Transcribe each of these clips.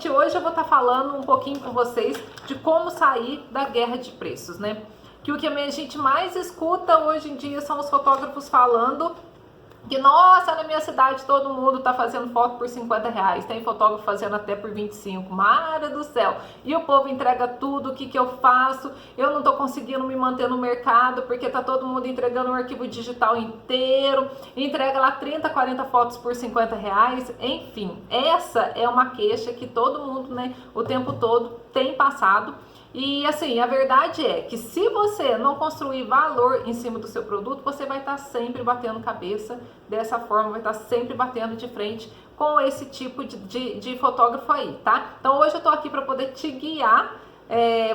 gente, hoje eu vou estar falando um pouquinho com vocês de como sair da guerra de preços, né? Que o que a gente mais escuta hoje em dia são os fotógrafos falando que, nossa, na minha cidade todo mundo tá fazendo foto por 50 reais, tem fotógrafo fazendo até por 25, Mara do céu, e o povo entrega tudo, o que que eu faço? Eu não tô conseguindo me manter no mercado, porque tá todo mundo entregando um arquivo digital inteiro, entrega lá 30, 40 fotos por 50 reais, enfim, essa é uma queixa que todo mundo, né, o tempo todo tem passado. E assim, a verdade é que se você não construir valor em cima do seu produto, você vai estar sempre batendo cabeça dessa forma, vai estar sempre batendo de frente com esse tipo de fotógrafo aí, tá? Então hoje eu tô aqui para poder te guiar,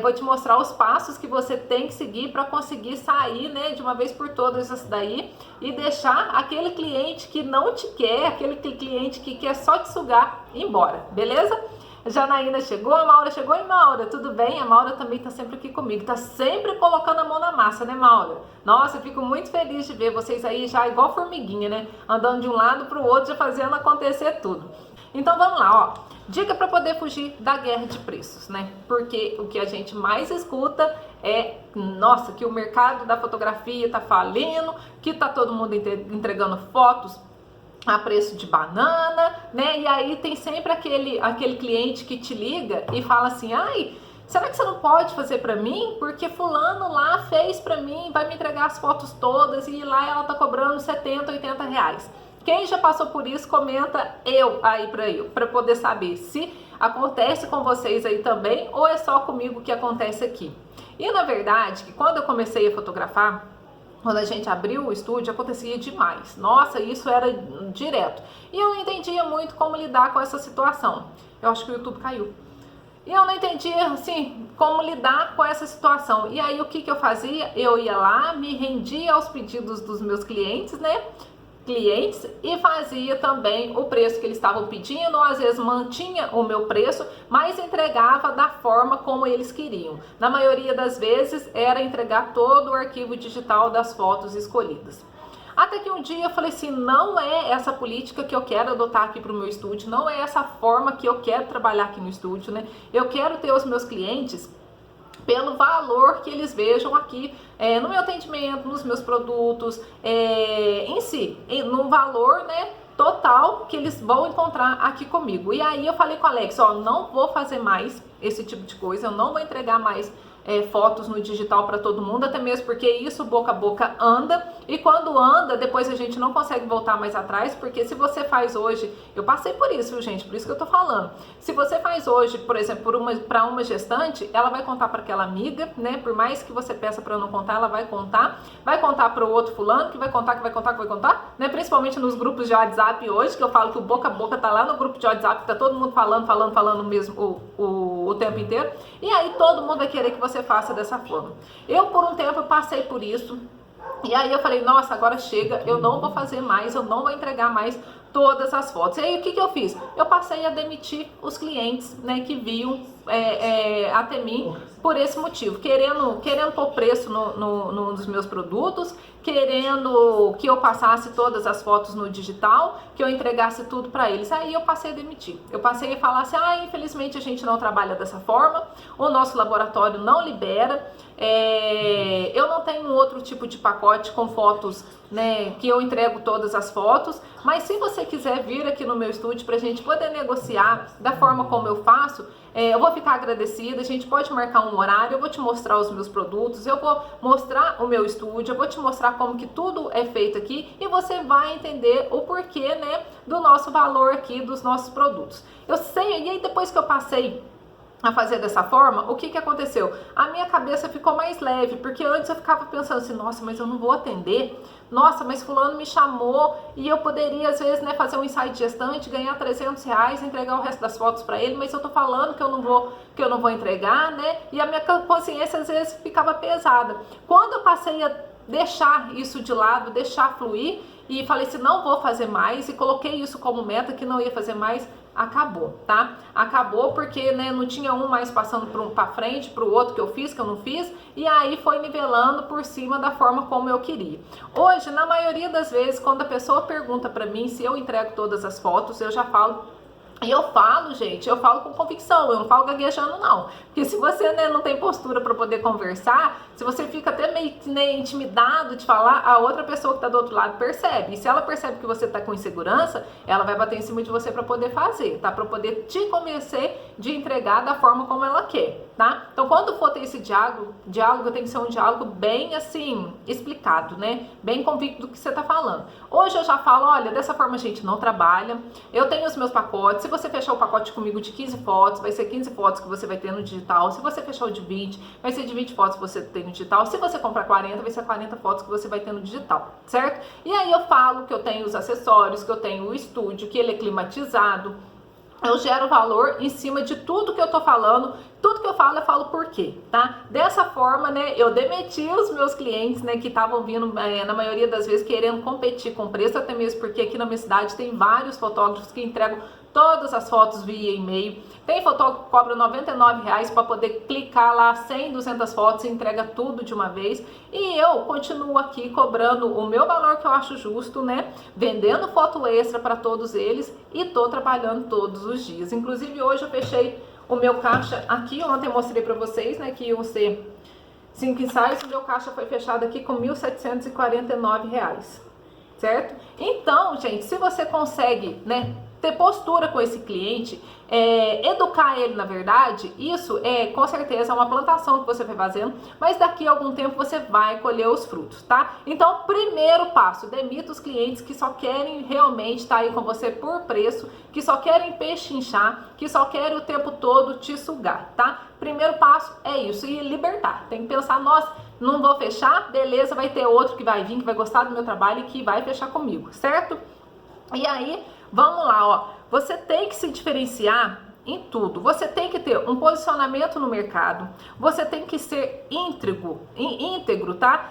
vou te mostrar os passos que você tem que seguir para conseguir sair, né, de uma vez por todas isso daí e deixar aquele cliente que não te quer, aquele cliente que quer só te sugar embora, beleza? A Janaína chegou, a Maura chegou. E Maura, tudo bem? A Maura também tá sempre aqui comigo, tá sempre colocando a mão na massa, né, Maura? Nossa, eu fico muito feliz de ver vocês aí já igual formiguinha, né? Andando de um lado pro outro, já fazendo acontecer tudo. Então vamos lá, ó. Dica para poder fugir da guerra de preços, né? Porque o que a gente mais escuta é, nossa, que o mercado da fotografia tá falindo, que tá todo mundo entregando fotos a preço de banana, né? E aí tem sempre aquele cliente que te liga e fala assim, ai, será que você não pode fazer para mim? Porque fulano lá fez para mim, vai me entregar as fotos todas e lá ela tá cobrando 70, 80 reais. Quem já passou por isso, comenta eu aí para poder saber se acontece com vocês aí também ou é só comigo que acontece aqui. E na verdade, que quando eu comecei a fotografar, quando a gente abriu o estúdio, acontecia demais. Nossa, isso era direto. E eu não entendia muito como lidar com essa situação. Eu acho que o YouTube caiu. E eu não entendia, assim, como lidar com essa situação. E aí, o que que eu fazia? Eu ia lá, me rendia aos pedidos dos meus clientes, né? E fazia também o preço que eles estavam pedindo, ou às vezes mantinha o meu preço, mas entregava da forma como eles queriam. Na maioria das vezes era entregar todo o arquivo digital das fotos escolhidas. Até que um dia eu falei assim, não é essa política que eu quero adotar aqui para o meu estúdio, não é essa forma que eu quero trabalhar aqui no estúdio, né? Eu quero ter os meus clientes pelo valor que eles vejam aqui no meu atendimento, nos meus produtos, em si, no valor, né, total que eles vão encontrar aqui comigo. E aí eu falei com o Alex, ó, não vou fazer mais esse tipo de coisa, eu não vou entregar mais fotos no digital para todo mundo, até mesmo porque isso boca a boca anda, e quando anda, depois a gente não consegue voltar mais atrás, porque se você faz hoje, eu passei por isso, gente, por isso que eu tô falando, se você faz hoje, por exemplo, para uma gestante, ela vai contar para aquela amiga, né, por mais que você peça para não contar, ela vai contar para o outro fulano, que vai contar, né, principalmente nos grupos de WhatsApp hoje, que eu falo que o boca a boca tá lá no grupo de WhatsApp, que tá todo mundo falando mesmo o tempo inteiro, e aí todo mundo vai querer que você faça dessa forma. Eu, por um tempo, passei por isso, e aí eu falei, nossa, agora chega, eu não vou fazer mais, eu não vou entregar mais todas as fotos. E aí o que que eu fiz? Eu passei a demitir os clientes, né, que viam até mim por esse motivo, querendo pôr preço nos meus produtos, querendo que eu passasse todas as fotos no digital, que eu entregasse tudo para eles. Aí eu passei a demitir. Eu passei a falar assim, infelizmente a gente não trabalha dessa forma, o nosso laboratório não libera, eu não tenho outro tipo de pacote com fotos, né, que eu entrego todas as fotos, mas se você quiser vir aqui no meu estúdio pra gente poder negociar da forma como eu faço, eu vou ficar agradecida, a gente pode marcar um horário, eu vou te mostrar os meus produtos, eu vou mostrar o meu estúdio, eu vou te mostrar como que tudo é feito aqui e você vai entender o porquê, né, do nosso valor aqui, dos nossos produtos. Eu sei, e aí depois que eu passei a fazer dessa forma, o que que aconteceu? A minha cabeça ficou mais leve, porque antes eu ficava pensando assim, nossa, mas eu não vou atender, nossa, mas fulano me chamou e eu poderia às vezes, né, fazer um ensaio de gestante, ganhar 300 reais, entregar o resto das fotos para ele, mas eu tô falando que eu não vou entregar, né, e a minha consciência às vezes ficava pesada. Quando eu passei a deixar isso de lado, deixar fluir e falei assim, não vou fazer mais, e coloquei isso como meta, que não ia fazer mais, acabou, tá? Acabou porque, né, não tinha um mais passando para frente, para o outro que eu fiz, que eu não fiz, e aí foi nivelando por cima da forma como eu queria. Hoje, na maioria das vezes, quando a pessoa pergunta para mim se eu entrego todas as fotos, eu já falo E eu falo, gente, eu falo com convicção, eu não falo gaguejando não. Porque se você, né, não tem postura para poder conversar, se você fica até meio, né, intimidado de falar, a outra pessoa que tá do outro lado percebe. E se ela percebe que você tá com insegurança, ela vai bater em cima de você para poder fazer, tá? Para poder te convencer de entregar da forma como ela quer, tá? Então, quando for ter esse diálogo tem que ser um diálogo bem, assim, explicado, né? Bem convicto do que você tá falando. Hoje eu já falo, olha, dessa forma a gente não trabalha, eu tenho os meus pacotes. Se você fechar o pacote comigo de 15 fotos, vai ser 15 fotos que você vai ter no digital. Se você fechar o de 20, vai ser de 20 fotos que você tem no digital. Se você comprar 40, vai ser 40 fotos que você vai ter no digital, certo? E aí eu falo que eu tenho os acessórios, que eu tenho o estúdio, que ele é climatizado. Eu gero valor em cima de tudo que eu tô falando, tudo que eu falo por quê, tá? Dessa forma, né, eu demiti os meus clientes, né, que estavam vindo, na maioria das vezes, querendo competir com preço, até mesmo porque aqui na minha cidade tem vários fotógrafos que entregam todas as fotos via e-mail. Tem fotógrafo que cobra R$99 para poder clicar lá 100, 200 fotos e entrega tudo de uma vez. E eu continuo aqui cobrando o meu valor que eu acho justo, né? Vendendo foto extra para todos eles e tô trabalhando todos os dias. Inclusive hoje eu fechei o meu caixa aqui, ontem eu mostrei para vocês, né, que iam ser 5 ensaios, o meu caixa foi fechado aqui com R$1.749, certo? Então, gente, se você consegue, né, ter postura com esse cliente, educar ele, na verdade, isso com certeza é uma plantação que você vai fazendo, mas daqui a algum tempo você vai colher os frutos, tá? Então, primeiro passo, demita os clientes que só querem realmente estar aí com você por preço, que só querem pechinchar, que só querem o tempo todo te sugar, tá? Primeiro passo é isso, e libertar. Tem que pensar, nossa, não vou fechar, beleza, vai ter outro que vai vir, que vai gostar do meu trabalho e que vai fechar comigo, certo? E aí, vamos lá, ó. Você tem que se diferenciar em tudo. Você tem que ter um posicionamento no mercado. Você tem que ser íntegro, tá?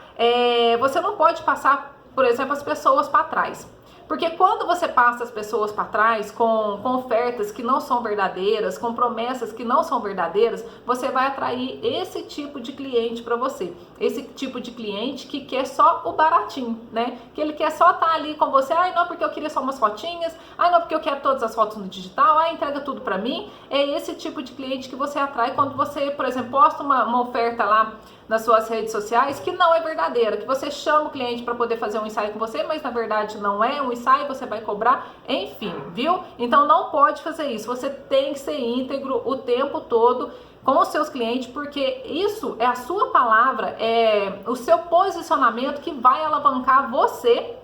Você não pode passar, por exemplo, as pessoas para trás. Porque quando você passa as pessoas para trás com ofertas que não são verdadeiras, com promessas que não são verdadeiras, você vai atrair esse tipo de cliente para você. Esse tipo de cliente que quer só o baratinho, né? Que ele quer só estar ali com você. Ai, não, porque eu queria só umas fotinhas. Ai, não, porque eu quero todas as fotos no digital. Ai, entrega tudo para mim. É esse tipo de cliente que você atrai quando você, por exemplo, posta uma oferta lá nas suas redes sociais que não é verdadeira, que você chama o cliente para poder fazer um ensaio com você, mas na verdade não é um ensaio, você vai cobrar, enfim, viu? Então não pode fazer isso, você tem que ser íntegro o tempo todo com os seus clientes, porque isso é a sua palavra, é o seu posicionamento que vai alavancar você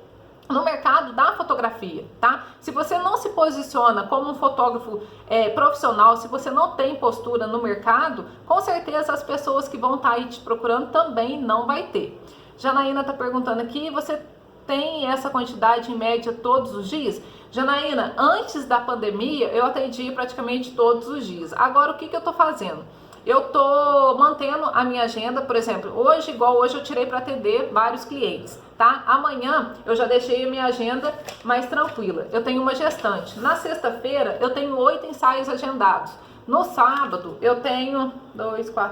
no mercado da fotografia, tá? Se você não se posiciona como um fotógrafo profissional, se você não tem postura no mercado, com certeza as pessoas que vão estar aí te procurando também não vai ter. Janaína tá perguntando aqui, você tem essa quantidade em média todos os dias? Janaína, antes da pandemia eu atendia praticamente todos os dias. Agora o que eu tô fazendo? Eu tô mantendo a minha agenda, por exemplo, igual hoje eu tirei para atender vários clientes, tá? Amanhã eu já deixei a minha agenda mais tranquila. Eu tenho uma gestante. Na sexta-feira eu tenho 8 ensaios agendados. No sábado eu tenho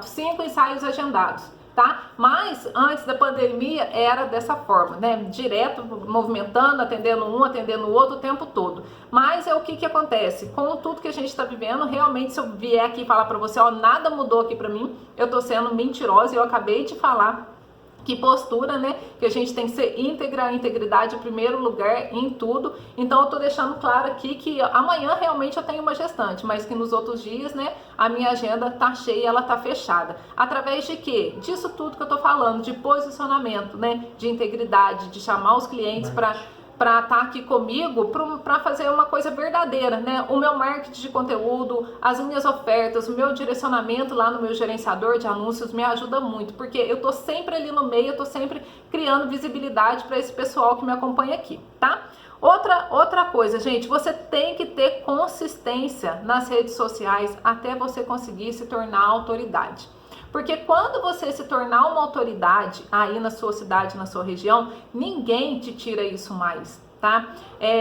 5 ensaios agendados, tá? Mas antes da pandemia era dessa forma, né? Direto, movimentando, atendendo um, atendendo o outro o tempo todo. Mas o que acontece? Com tudo que a gente está vivendo, realmente se eu vier aqui falar para você, ó, nada mudou aqui para mim, eu tô sendo mentirosa e eu acabei de falar que postura, né? Que a gente tem que ser íntegra, a integridade em primeiro lugar em tudo. Então eu tô deixando claro aqui que amanhã realmente eu tenho uma gestante, mas que nos outros dias, né, a minha agenda tá cheia, ela tá fechada. Através de quê? Disso tudo que eu tô falando, de posicionamento, né, de integridade, de chamar os clientes para estar aqui comigo, para fazer uma coisa verdadeira, né? O meu marketing de conteúdo, as minhas ofertas, o meu direcionamento lá no meu gerenciador de anúncios me ajuda muito, porque eu tô sempre ali no meio, eu tô sempre criando visibilidade para esse pessoal que me acompanha aqui, tá? Outra coisa, gente, você tem que ter consistência nas redes sociais até você conseguir se tornar autoridade. Porque quando você se tornar uma autoridade aí na sua cidade, na sua região, ninguém te tira isso mais. tá?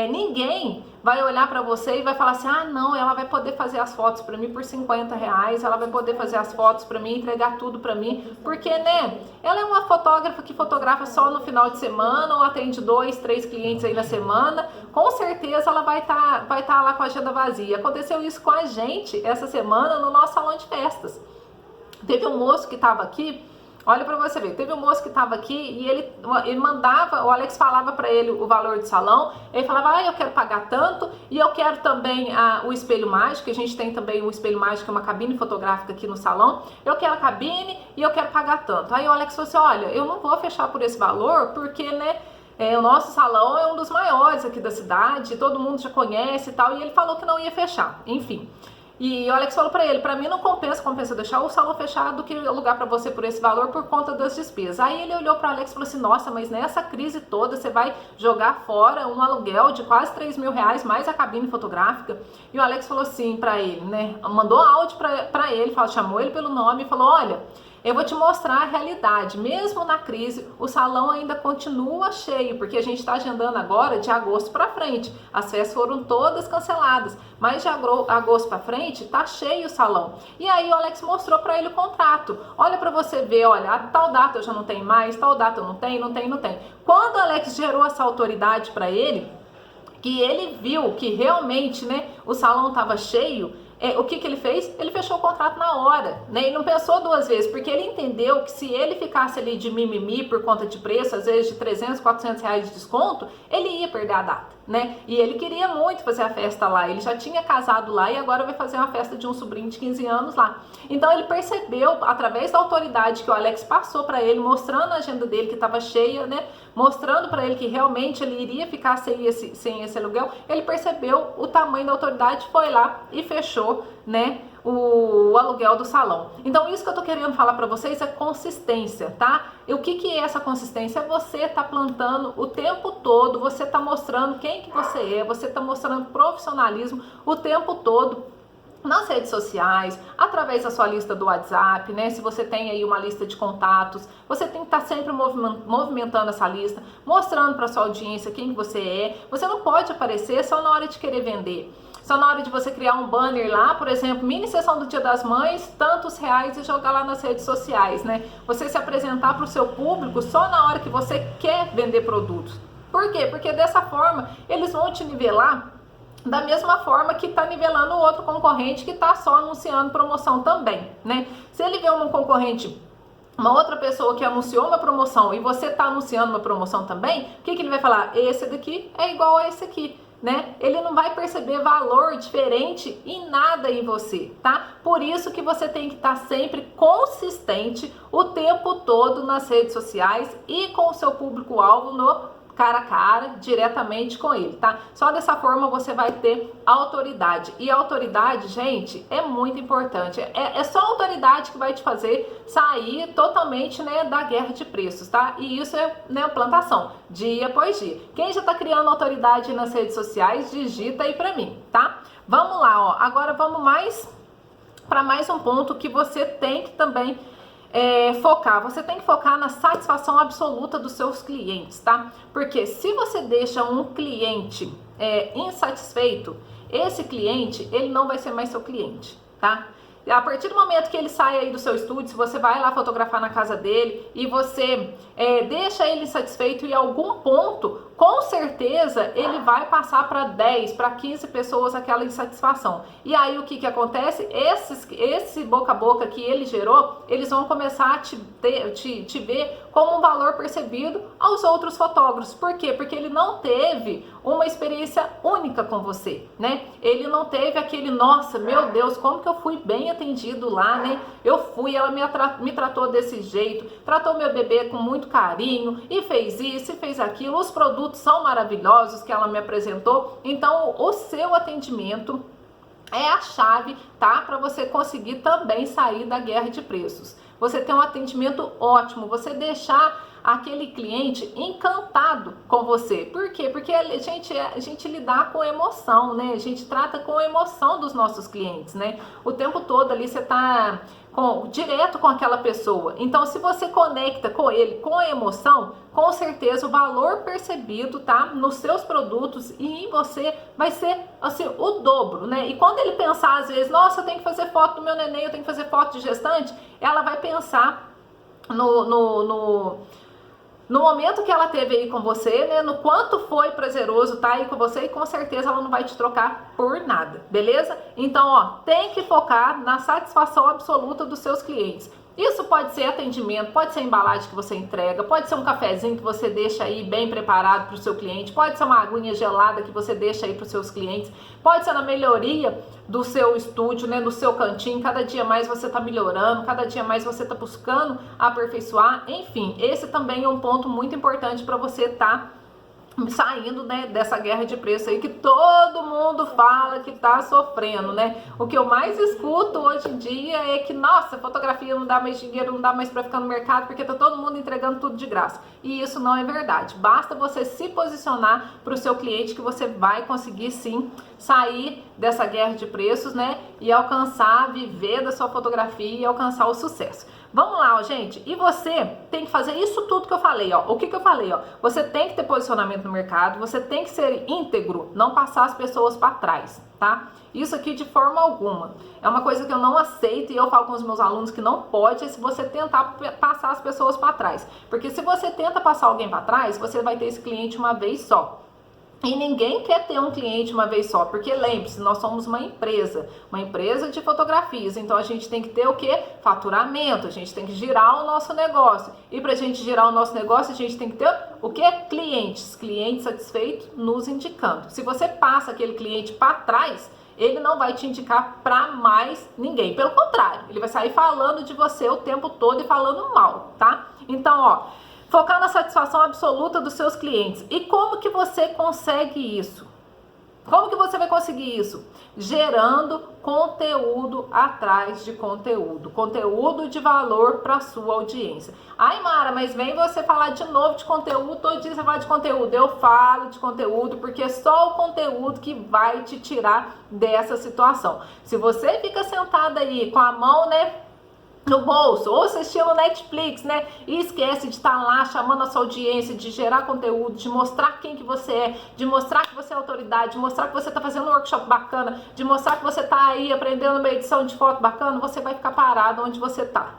Ninguém vai olhar para você e vai falar assim, ah, não, ela vai poder fazer as fotos para mim por R$50, ela vai poder fazer as fotos para mim, entregar tudo para mim, porque, né, ela é uma fotógrafa que fotografa só no final de semana ou atende 2, 3 clientes aí na semana, com certeza ela vai tá lá com a agenda vazia. Aconteceu isso com a gente essa semana no nosso salão de festas. Teve um moço que estava aqui, olha para você ver, teve um moço que estava aqui e ele mandava, o Alex falava para ele o valor do salão, ele falava, eu quero pagar tanto e eu quero também o espelho mágico, a gente tem também o espelho mágico, uma cabine fotográfica aqui no salão, eu quero a cabine e eu quero pagar tanto. Aí o Alex falou assim, olha, eu não vou fechar por esse valor porque, né, o nosso salão é um dos maiores aqui da cidade, todo mundo já conhece e tal, e ele falou que não ia fechar, enfim. E o Alex falou para ele, para mim não compensa deixar o salão fechado do que alugar para você por esse valor por conta das despesas. Aí ele olhou para o Alex e falou assim, nossa, mas nessa crise toda você vai jogar fora um aluguel de quase R$3.000 mais a cabine fotográfica? E o Alex falou assim para ele, né, mandou áudio para ele, chamou ele pelo nome e falou, olha, eu vou te mostrar a realidade, mesmo na crise, o salão ainda continua cheio, porque a gente está agendando agora de agosto para frente, as festas foram todas canceladas, mas de agosto para frente tá cheio o salão. E aí o Alex mostrou para ele o contrato, olha para você ver, olha, a tal data eu já não tenho mais, tal data eu não tenho. Quando o Alex gerou essa autoridade para ele, que ele viu que realmente, né, o salão estava cheio, o que ele fez? Ele fechou o contrato na hora, né? E não pensou duas vezes, porque ele entendeu que se ele ficasse ali de mimimi por conta de preço, às vezes de R$300, R$400 de desconto, ele ia perder a data, né? E ele queria muito fazer a festa lá, ele já tinha casado lá e agora vai fazer uma festa de um sobrinho de 15 anos lá. Então ele percebeu, através da autoridade que o Alex passou para ele, mostrando a agenda dele que estava cheia, né? Mostrando para ele que realmente ele iria ficar sem esse aluguel, ele percebeu o tamanho da autoridade, foi lá e fechou, né, o aluguel do salão. Então isso que eu tô querendo falar para vocês é consistência, tá? E o que é essa consistência? É você tá plantando o tempo todo, você tá mostrando quem que você é, você tá mostrando profissionalismo o tempo todo nas redes sociais, através da sua lista do WhatsApp, né? Se você tem aí uma lista de contatos, você tem que estar sempre movimentando essa lista, mostrando para sua audiência quem que você é. Você não pode aparecer só na hora de querer vender. Só na hora de você criar um banner lá, por exemplo, mini sessão do Dia das Mães, tantos reais e jogar lá nas redes sociais, né? Você se apresentar para o seu público só na hora que você quer vender produtos. Por quê? Porque dessa forma eles vão te nivelar da mesma forma que está nivelando o outro concorrente que está só anunciando promoção também, né? Se ele vê um concorrente, uma outra pessoa que anunciou uma promoção e você está anunciando uma promoção também, o que ele vai falar? Esse daqui é igual a esse aqui, né? Ele não vai perceber valor diferente em nada em você, tá? Por isso que você tem que estar sempre consistente o tempo todo nas redes sociais e com o seu público-alvo no cara a cara, diretamente com ele, tá? Só dessa forma você vai ter autoridade. E a autoridade, gente, é muito importante. É só a autoridade que vai te fazer sair totalmente, né, da guerra de preços, tá? E isso é, né, plantação, dia após dia. Quem já tá criando autoridade nas redes sociais, digita aí pra mim, tá? Vamos lá, ó. Agora vamos para mais um ponto que você tem que também focar. Você tem que focar na satisfação absoluta dos seus clientes, tá? Porque se você deixa um cliente insatisfeito, esse cliente, ele não vai ser mais seu cliente, tá? A partir do momento que ele sai aí do seu estúdio, se você vai lá fotografar na casa dele e você deixa ele insatisfeito em algum ponto, com certeza ele vai passar para 10, para 15 pessoas aquela insatisfação. E aí o que acontece? Esse boca a boca que ele gerou, eles vão começar a te ver como um valor percebido aos outros fotógrafos. Por quê? Porque ele não teve uma experiência única com você, né? Ele não teve aquele, nossa, meu Deus, como que eu fui bem atendido lá, né? Eu fui, ela me tratou desse jeito, tratou meu bebê com muito carinho e fez isso e fez aquilo, os produtos são maravilhosos que ela me apresentou. Então o seu atendimento é a chave, tá? Para você conseguir também sair da guerra de preços. Você tem um atendimento ótimo, você deixar aquele cliente encantado com você. Por quê? Porque a gente lidar com emoção, né? A gente trata com a emoção dos nossos clientes, né? O tempo todo ali você tá direto com aquela pessoa. Então, se você conecta com ele com a emoção, com certeza o valor percebido, tá, nos seus produtos e em você vai ser assim o dobro, né? E quando ele pensar às vezes, nossa, eu tenho que fazer foto do meu neném, eu tenho que fazer foto de gestante, ela vai pensar no momento que ela teve aí com você, né, no quanto foi prazeroso estar aí com você, e com certeza ela não vai te trocar por nada, beleza? Então, ó, tem que focar na satisfação absoluta dos seus clientes. Isso pode ser atendimento, pode ser a embalagem que você entrega, pode ser um cafezinho que você deixa aí bem preparado para o seu cliente, pode ser uma aguinha gelada que você deixa aí para os seus clientes, pode ser na melhoria do seu estúdio, né, do seu cantinho. Cada dia mais você está melhorando, cada dia mais você está buscando aperfeiçoar. Enfim, esse também é um ponto muito importante para você estar saindo, né, dessa guerra de preço aí que todo mundo fala que tá sofrendo, né? O que eu mais escuto hoje em dia é que, nossa, fotografia não dá mais dinheiro, não dá mais para ficar no mercado porque tá todo mundo entregando tudo de graça. E isso não é verdade. Basta você se posicionar para o seu cliente que você vai conseguir sim sair dessa guerra de preços, né? E alcançar, viver da sua fotografia e alcançar o sucesso. Vamos lá, ó, gente. E você tem que fazer isso tudo que eu falei, ó. O que eu falei, ó? Você tem que ter posicionamento no mercado, você tem que ser íntegro, não passar as pessoas para trás, tá? Isso aqui de forma alguma. É uma coisa que eu não aceito e eu falo com os meus alunos que não pode, é se você tentar passar as pessoas para trás. Porque se você tenta passar alguém para trás, você vai ter esse cliente uma vez só. E ninguém quer ter um cliente uma vez só, porque lembre-se, nós somos uma empresa de fotografias, então a gente tem que ter o quê? Faturamento, a gente tem que girar o nosso negócio. E para a gente girar o nosso negócio, a gente tem que ter o quê? Clientes satisfeitos nos indicando. Se você passa aquele cliente para trás, ele não vai te indicar para mais ninguém. Pelo contrário, ele vai sair falando de você o tempo todo e falando mal, tá? Então, ó, focar na satisfação absoluta dos seus clientes. E como que você consegue isso? Como que você vai conseguir isso? Gerando conteúdo atrás de conteúdo. Conteúdo de valor para sua audiência. Ai, Mara, mas vem você falar de novo de conteúdo, todo dia você fala de conteúdo. Eu falo de conteúdo porque é só o conteúdo que vai te tirar dessa situação. Se você fica sentada aí com a mão, né, no bolso, ou assistindo Netflix, né, e esquece de estar lá chamando a sua audiência, de gerar conteúdo, de mostrar quem que você é, de mostrar que você é autoridade, de mostrar que você está fazendo um workshop bacana, de mostrar que você está aí aprendendo uma edição de foto bacana, você vai ficar parado onde você tá?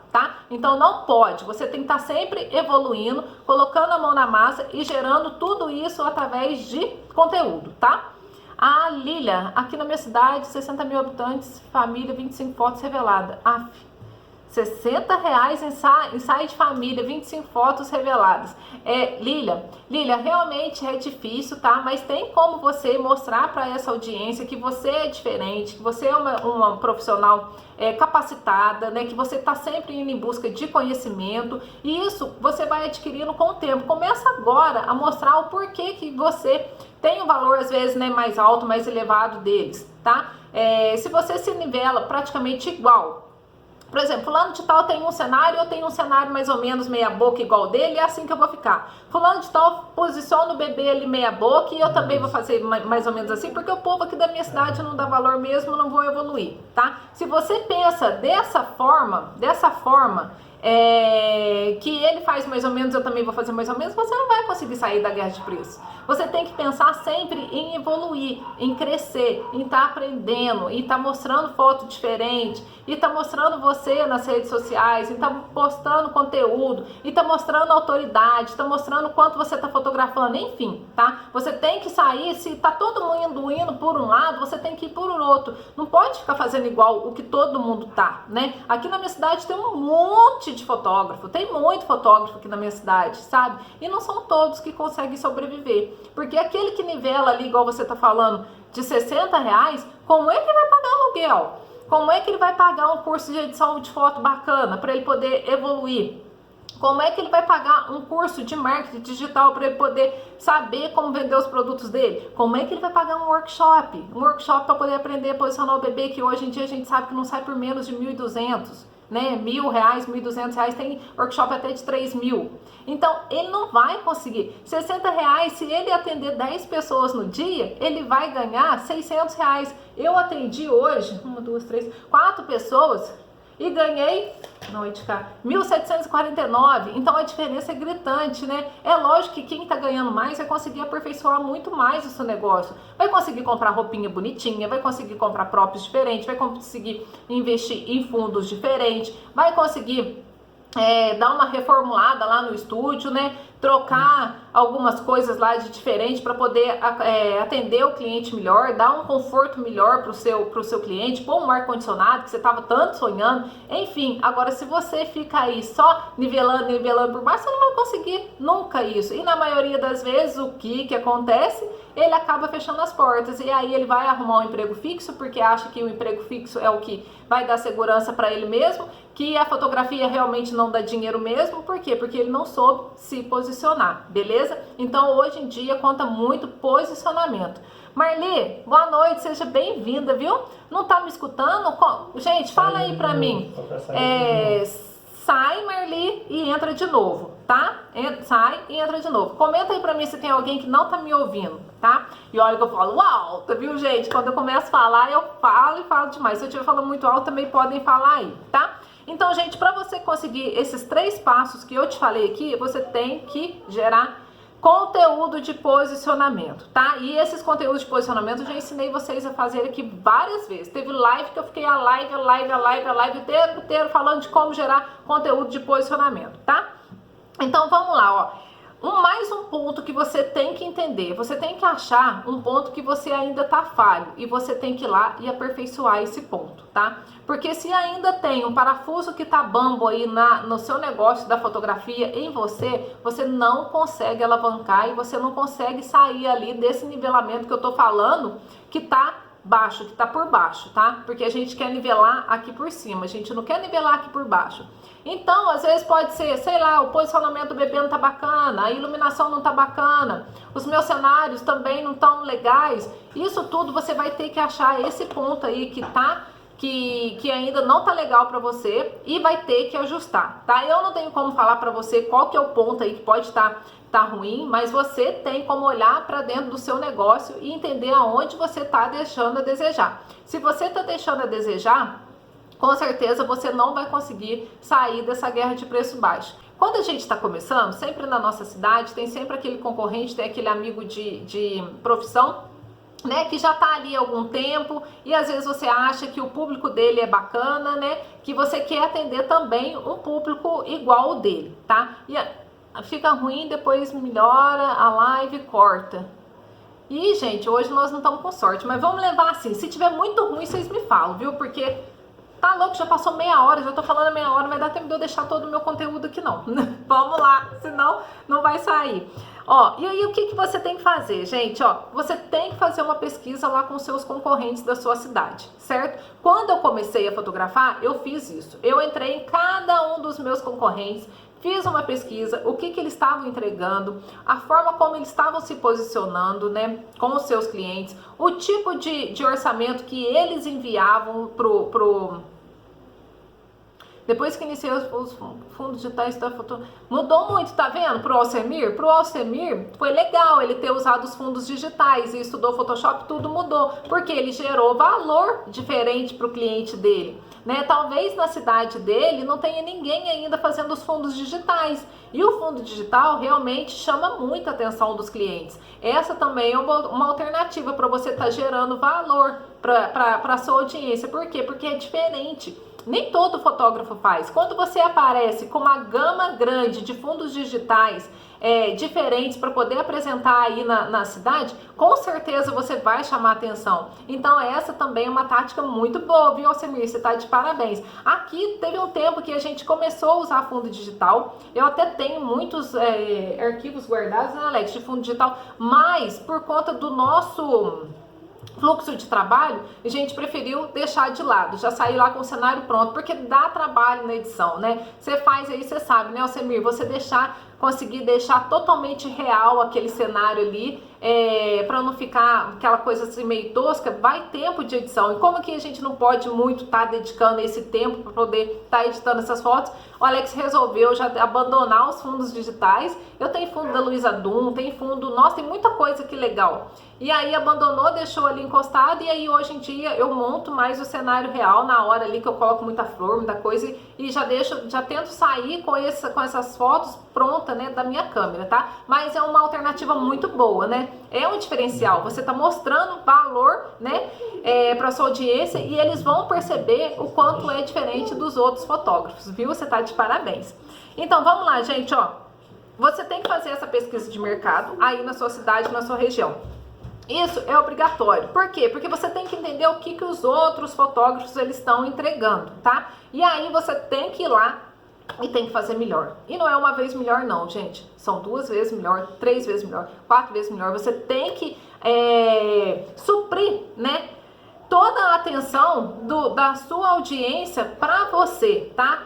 Então não pode, você tem que estar sempre evoluindo, colocando a mão na massa e gerando tudo isso através de conteúdo, tá? A Lília, aqui na minha cidade, 60 mil habitantes, família, 25 fotos reveladas. R$60 ensaio de família, 25 fotos reveladas. Lília, realmente é difícil, tá? Mas tem como você mostrar para essa audiência que você é diferente, que você é uma profissional capacitada, né? Que você está sempre indo em busca de conhecimento. E isso você vai adquirindo com o tempo. Começa agora a mostrar o porquê que você tem um valor, às vezes, né, mais alto, mais elevado deles, tá? Se você se nivela praticamente igual, por exemplo, fulano de tal tem um cenário, eu tenho um cenário mais ou menos meia boca igual dele, é assim que eu vou ficar. Fulano de tal posiciona o bebê ali meia boca e eu também vou fazer mais ou menos assim, porque o povo aqui da minha cidade não dá valor mesmo, não vou evoluir, tá? Se você pensa dessa forma, que ele faz mais ou menos, eu também vou fazer mais ou menos, você não vai conseguir sair da guerra de preço. Você tem que pensar sempre em evoluir, em crescer, em estar aprendendo, em estar mostrando foto diferente, e estar mostrando você nas redes sociais, e estar postando conteúdo, e estar mostrando autoridade, estar mostrando quanto você está fotografando, enfim, tá? Você tem que sair, se tá todo mundo indo por um lado, você tem que ir por outro. Não pode ficar fazendo igual o que todo mundo tá, né? Aqui na minha cidade tem um monte de fotógrafo, tem muito fotógrafo aqui na minha cidade, sabe? E não são todos que conseguem sobreviver, porque aquele que nivela ali, igual você tá falando, de R$60, como é que ele vai pagar aluguel? Como é que ele vai pagar um curso de edição de foto bacana para ele poder evoluir? Como é que ele vai pagar um curso de marketing digital para ele poder saber como vender os produtos dele? Como é que ele vai pagar um workshop? Um workshop para poder aprender a posicionar o bebê, que hoje em dia a gente sabe que não sai por menos de 1.200. né? R$1.000, R$1.200, tem workshop até de 3.000. Então, ele não vai conseguir. R$60, se ele atender 10 pessoas no dia, ele vai ganhar R$600. Eu atendi hoje, 4 pessoas e ganhei, R$1.749. Então, a diferença é gritante, né? É lógico que quem tá ganhando mais vai conseguir aperfeiçoar muito mais o seu negócio. Vai conseguir comprar roupinha bonitinha, vai conseguir comprar próprios diferentes, vai conseguir investir em fundos diferentes, vai conseguir dar uma reformulada lá no estúdio, né? Trocar algumas coisas lá de diferente para poder atender o cliente melhor, dar um conforto melhor pro seu cliente, pôr um ar-condicionado que você estava tanto sonhando, enfim. Agora, se você fica aí só nivelando por baixo, você não vai conseguir nunca isso. E na maioria das vezes, o que acontece? Ele acaba fechando as portas e aí ele vai arrumar um emprego fixo porque acha que o emprego fixo é o que vai dar segurança para ele mesmo, que a fotografia realmente não dá dinheiro mesmo. Por quê? Porque ele não soube se posicionar, beleza? Então hoje em dia conta muito posicionamento. Marli, boa noite, seja bem-vinda, viu? Não tá me escutando? Gente, fala aí pra mim. Sai, Marli, e entra de novo, tá? Sai e entra de novo. Comenta aí pra mim se tem alguém que não tá me ouvindo, tá? E olha que eu falo alto, viu, gente? Quando eu começo a falar, eu falo e falo demais. Se eu estiver falando muito alto, também podem falar aí, tá? Então, gente, para você conseguir esses 3 passos que eu te falei aqui, você tem que gerar conteúdo de posicionamento, tá? E esses conteúdos de posicionamento eu já ensinei vocês a fazer aqui várias vezes. Teve live que eu fiquei a live o tempo inteiro falando de como gerar conteúdo de posicionamento, tá? Então vamos lá, ó. Mais um ponto que você tem que entender. Você tem que achar um ponto que você ainda tá falho e você tem que ir lá e aperfeiçoar esse ponto, tá? Porque se ainda tem um parafuso que tá bambo aí no seu negócio da fotografia em você, você não consegue alavancar e você não consegue sair ali desse nivelamento que eu tô falando, que tá baixo, que tá por baixo, tá? Porque a gente quer nivelar aqui por cima, a gente não quer nivelar aqui por baixo. Então, às vezes pode ser, sei lá, o posicionamento do bebê não tá bacana, a iluminação não tá bacana, os meus cenários também não tão legais. Isso tudo você vai ter que achar esse ponto aí que ainda não tá legal para você e vai ter que ajustar, tá? Eu não tenho como falar para você qual que é o ponto aí que pode tá ruim, mas você tem como olhar para dentro do seu negócio e entender aonde você tá deixando a desejar. Se você tá deixando a desejar, com certeza você não vai conseguir sair dessa guerra de preço baixo. Quando a gente está começando, sempre na nossa cidade, tem sempre aquele concorrente, tem aquele amigo de profissão, né, que já tá ali há algum tempo e às vezes você acha que o público dele é bacana, né, que você quer atender também um público igual ao dele, tá? E fica ruim, depois melhora, a live corta. E, gente, hoje nós não estamos com sorte, mas vamos levar assim. Se tiver muito ruim, vocês me falam, viu? Porque tá louco, já passou meia hora, já tô falando a meia hora, não vai dar tempo de eu deixar todo o meu conteúdo aqui, não. Vamos lá, senão não vai sair. Ó, e aí o que você tem que fazer, gente? Ó, você tem que fazer uma pesquisa lá com seus concorrentes da sua cidade, certo? Quando eu comecei a fotografar, eu fiz isso. Eu entrei em cada um dos meus concorrentes, fiz uma pesquisa, o que eles estavam entregando, a forma como eles estavam se posicionando, né, com os seus clientes, o tipo de orçamento que eles enviavam depois que iniciei os fundos digitais da foto, mudou muito, tá vendo? Pro Alcemir foi legal ele ter usado os fundos digitais e estudou Photoshop, tudo mudou, porque ele gerou valor diferente pro cliente dele, né? Talvez na cidade dele não tenha ninguém ainda fazendo os fundos digitais, e o fundo digital realmente chama muita atenção dos clientes. Essa também é uma alternativa para você estar gerando valor para a sua audiência. Por quê? Porque é diferente. Nem todo fotógrafo faz. Quando você aparece com uma gama grande de fundos digitais diferentes para poder apresentar aí na cidade, com certeza você vai chamar atenção. Então essa também é uma tática muito boa, viu, Alcemir? Você tá de parabéns. Aqui teve um tempo que a gente começou a usar fundo digital. Eu até tenho muitos arquivos guardados, né, Alex, de fundo digital, mas por conta do nosso fluxo de trabalho, a gente preferiu deixar de lado, já sair lá com o cenário pronto, porque dá trabalho na edição, né? Você faz aí, você sabe, né, Alcemir? Você conseguir deixar totalmente real aquele cenário ali, para não ficar aquela coisa assim meio tosca, vai tempo de edição. E como que a gente não pode muito estar dedicando esse tempo para poder estar editando essas fotos, o Alex resolveu já abandonar os fundos digitais. Eu tenho fundo da Luísa Dum, tem fundo, nossa, tem muita coisa que legal. E aí abandonou, deixou ali encostado, e aí hoje em dia eu monto mais o cenário real na hora ali que eu coloco muita flor, muita coisa, e já tento sair com essas fotos pronta, né, da minha câmera, tá? Mas é uma alternativa muito boa, né? É um diferencial, você tá mostrando valor, né, para sua audiência, e eles vão perceber o quanto é diferente dos outros fotógrafos, viu? Você tá de parabéns. Então vamos lá, gente, ó. Você tem que fazer essa pesquisa de mercado aí na sua cidade, na sua região. Isso é obrigatório. Por quê? Porque você tem que entender o que os outros fotógrafos eles estão entregando, tá? E aí você tem que ir lá e tem que fazer melhor. E não é uma vez melhor não, gente. São 2 vezes melhor, 3 vezes melhor, 4 vezes melhor. Você tem que suprir, né, toda a atenção da sua audiência para você, tá?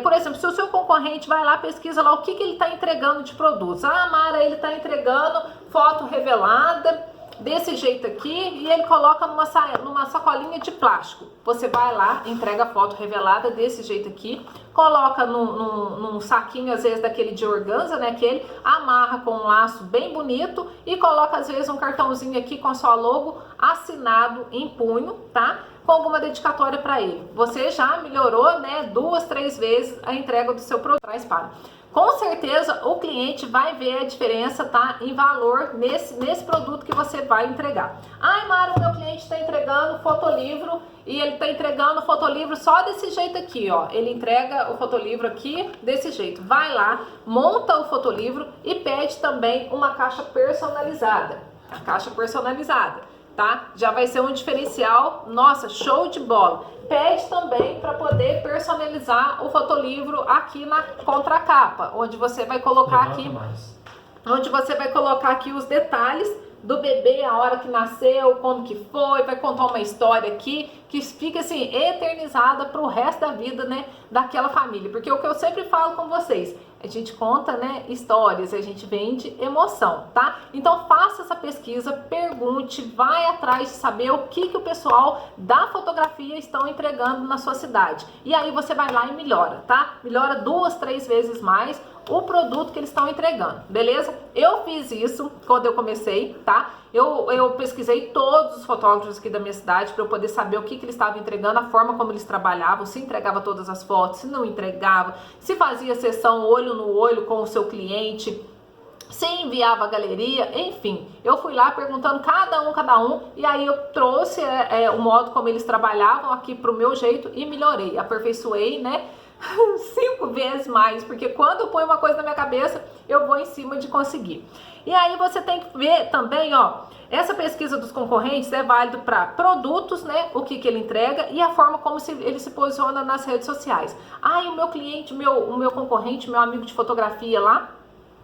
Por exemplo, se o seu concorrente vai lá, pesquisa lá o que ele está entregando de produtos. Ah, Mara, ele está entregando foto revelada desse jeito aqui e ele coloca numa sacolinha de plástico. Você vai lá, entrega a foto revelada desse jeito aqui, coloca num saquinho, às vezes daquele de organza, né, aquele, amarra com um laço bem bonito e coloca às vezes um cartãozinho aqui com a sua logo assinado em punho, tá? Com alguma dedicatória para ele. Você já melhorou, né, 2, 3 vezes a entrega do seu produto. Com certeza o cliente vai ver a diferença, tá, em valor nesse produto que você vai entregar. Ai, Mara, o meu cliente está entregando fotolivro e ele está entregando o fotolivro só desse jeito aqui, ó. Ele entrega o fotolivro aqui desse jeito. Vai lá, monta o fotolivro e pede também uma caixa personalizada. A caixa personalizada, tá? Já vai ser um diferencial, nossa, show de bola. Pede também para poder personalizar o fotolivro aqui na contracapa, onde você vai colocar aqui os detalhes do bebê, a hora que nasceu, como que foi, vai contar uma história aqui que fica assim eternizada para o resto da vida, né, daquela família. Porque o que eu sempre falo com vocês, a gente conta, né, histórias, a gente vende emoção, tá? Então faça essa pesquisa, pergunte, vai atrás de saber o que o pessoal da fotografia estão entregando na sua cidade. E aí você vai lá e melhora, tá? Melhora 2, 3 vezes mais o produto que eles estão entregando, beleza? Eu fiz isso quando eu comecei, tá? Eu pesquisei todos os fotógrafos aqui da minha cidade para eu poder saber o que eles estavam entregando, a forma como eles trabalhavam, se entregava todas as fotos, se não entregava, se fazia sessão olho no olho com o seu cliente, se enviava a galeria, enfim. Eu fui lá perguntando cada um, e aí eu trouxe o modo como eles trabalhavam aqui pro meu jeito e melhorei, aperfeiçoei, né? 5 vezes mais, porque quando eu ponho uma coisa na minha cabeça, eu vou em cima de conseguir. E aí você tem que ver também, ó, essa pesquisa dos concorrentes é válido para produtos, né, o que ele entrega e a forma como ele se posiciona nas redes sociais. Ai, o meu cliente, o meu concorrente, meu amigo de fotografia lá,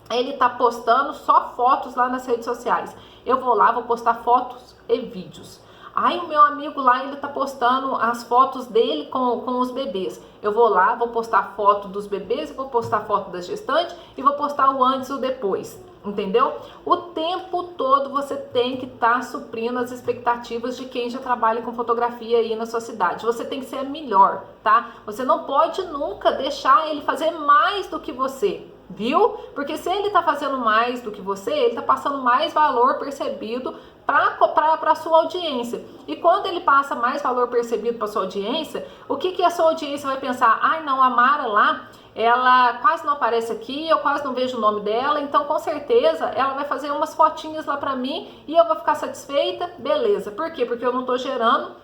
ele tá postando só fotos lá nas redes sociais. Eu vou lá, vou postar fotos e vídeos. Aí o meu amigo lá, ele tá postando as fotos dele com os bebês. Eu vou lá, vou postar foto dos bebês, vou postar foto da gestante e vou postar o antes e o depois, entendeu? O tempo todo você tem que estar suprindo as expectativas de quem já trabalha com fotografia aí na sua cidade. Você tem que ser a melhor, tá? Você não pode nunca deixar ele fazer mais do que você, viu? Porque se ele tá fazendo mais do que você, ele tá passando mais valor percebido para a sua audiência. E quando ele passa mais valor percebido para sua audiência, o que a sua audiência vai pensar? Ai, não, a Mara lá, ela quase não aparece aqui, eu quase não vejo o nome dela, então com certeza ela vai fazer umas fotinhas lá para mim e eu vou ficar satisfeita, beleza. Por quê? Porque eu não tô gerando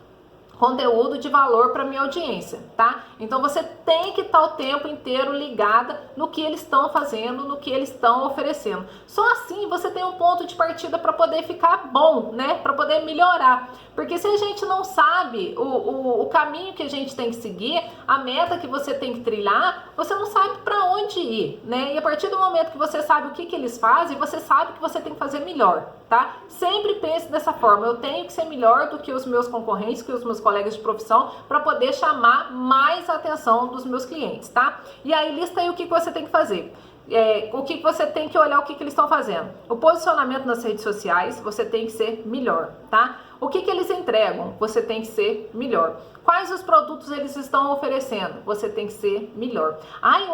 conteúdo de valor para minha audiência, tá? Então você tem que estar o tempo inteiro ligada no que eles estão fazendo, no que eles estão oferecendo. Só assim você tem um ponto de partida para poder ficar bom, né? Para poder melhorar. Porque se a gente não sabe o caminho que a gente tem que seguir, a meta que você tem que trilhar, você não sabe para onde ir, né? E a partir do momento que você sabe o que eles fazem, você sabe que você tem que fazer melhor, tá? Sempre pense dessa forma, eu tenho que ser melhor do que os meus concorrentes, que os meus colegas de profissão, para poder chamar mais a atenção dos meus clientes, tá? E aí lista aí o que você tem que fazer. o que você tem que olhar, o que eles estão fazendo. O posicionamento nas redes sociais, você tem que ser melhor, tá? O que eles entregam, você tem que ser melhor. Quais os produtos eles estão oferecendo, você tem que ser melhor.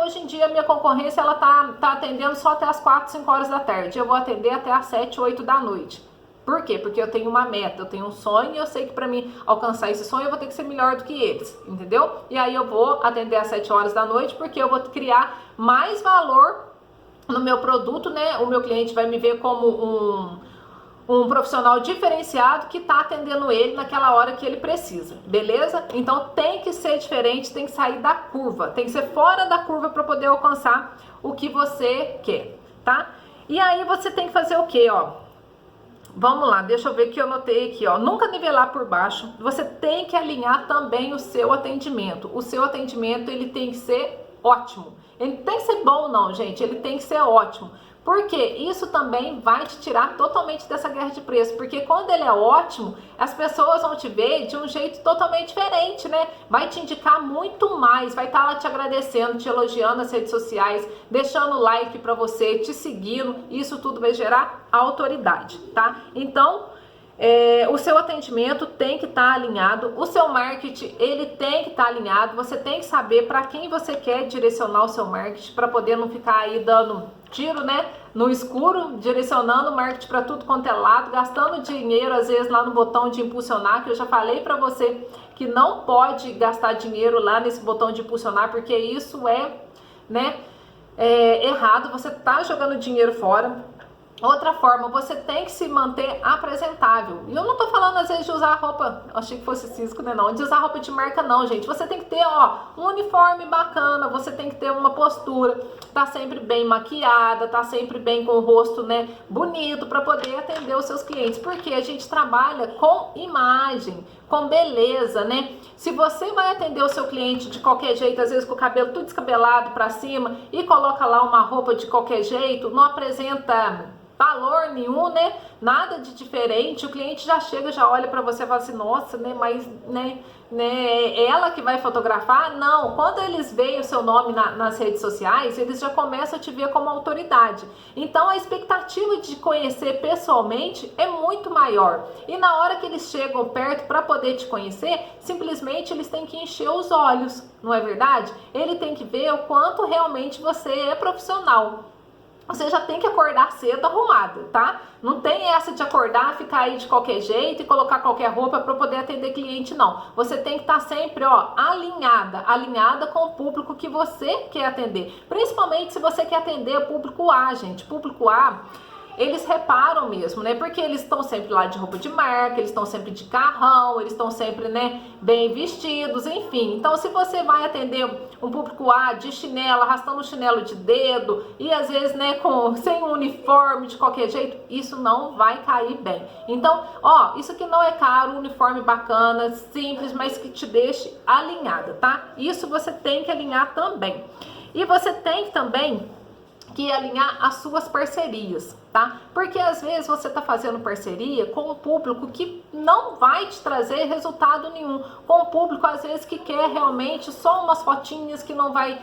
Hoje em dia a minha concorrência, ela tá atendendo só até as 4, 5 horas da tarde. Eu vou atender até as 7, 8 da noite. Por quê? Porque eu tenho uma meta, eu tenho um sonho e eu sei que para mim alcançar esse sonho eu vou ter que ser melhor do que eles, entendeu? E aí eu vou atender às 7 horas da noite porque eu vou criar mais valor no meu produto, né? O meu cliente vai me ver como um profissional diferenciado que tá atendendo ele naquela hora que ele precisa, beleza? Então tem que ser diferente, tem que sair da curva, tem que ser fora da curva para poder alcançar o que você quer, tá? E aí você tem que fazer o quê, ó? Vamos lá, deixa eu ver que eu anotei aqui, ó. Nunca nivelar por baixo. Você tem que alinhar também o seu atendimento. O seu atendimento, ele tem que ser ótimo. Ele tem que ser bom, não, gente. Ele tem que ser ótimo. Porque isso também vai te tirar totalmente dessa guerra de preço. Porque quando ele é ótimo, as pessoas vão te ver de um jeito totalmente diferente, né? Vai te indicar muito mais, vai estar lá te agradecendo, te elogiando nas redes sociais, deixando like pra você, te seguindo. Isso tudo vai gerar autoridade, tá? Então, o seu atendimento tem que estar alinhado, o seu marketing, ele tem que estar alinhado, você tem que saber para quem você quer direcionar o seu marketing, para poder não ficar aí dando tiro, né, no escuro, direcionando o marketing para tudo quanto é lado, gastando dinheiro às vezes lá no botão de impulsionar, que eu já falei para você que não pode gastar dinheiro lá nesse botão de impulsionar, porque isso é errado, você tá jogando dinheiro fora. Outra forma, você tem que se manter apresentável. E eu não tô falando às vezes de usar roupa, achei que fosse cisco, né? Não, de usar roupa de marca não, gente. Você tem que ter, ó, um uniforme bacana, você tem que ter uma postura, tá sempre bem maquiada, tá sempre bem com o rosto, né, bonito, para poder atender os seus clientes. Porque a gente trabalha com imagem, com beleza, né? Se você vai atender o seu cliente de qualquer jeito, às vezes com o cabelo tudo descabelado para cima e coloca lá uma roupa de qualquer jeito, não apresenta valor nenhum, né? Nada de diferente. O cliente já chega, já olha para você e fala assim, nossa, né? Mas, é ela que vai fotografar? Não. Quando eles veem o seu nome nas redes sociais, eles já começam a te ver como autoridade. Então, a expectativa de conhecer pessoalmente é muito maior. E na hora que eles chegam perto para poder te conhecer, simplesmente eles têm que encher os olhos, não é verdade? Ele tem que ver o quanto realmente você é profissional. Você já tem que acordar cedo arrumado, tá? Não tem essa de acordar, ficar aí de qualquer jeito e colocar qualquer roupa para poder atender cliente, não. Você tem que estar sempre, ó, alinhada com o público que você quer atender. Principalmente se você quer atender o público A, gente. Público A, eles reparam mesmo, né? Porque eles estão sempre lá de roupa de marca, eles estão sempre de carrão, eles estão sempre, né, bem vestidos, enfim. Então, se você vai atender um público A de chinelo, arrastando um chinelo de dedo e às vezes, né, sem um uniforme de qualquer jeito, isso não vai cair bem. Então, ó, isso aqui não é caro, um uniforme bacana, simples, mas que te deixe alinhada, tá? Isso você tem que alinhar também. E você tem também que alinhar as suas parcerias, tá? Porque às vezes você tá fazendo parceria com um público que não vai te trazer resultado nenhum, com um público às vezes que quer realmente só umas fotinhas, que não vai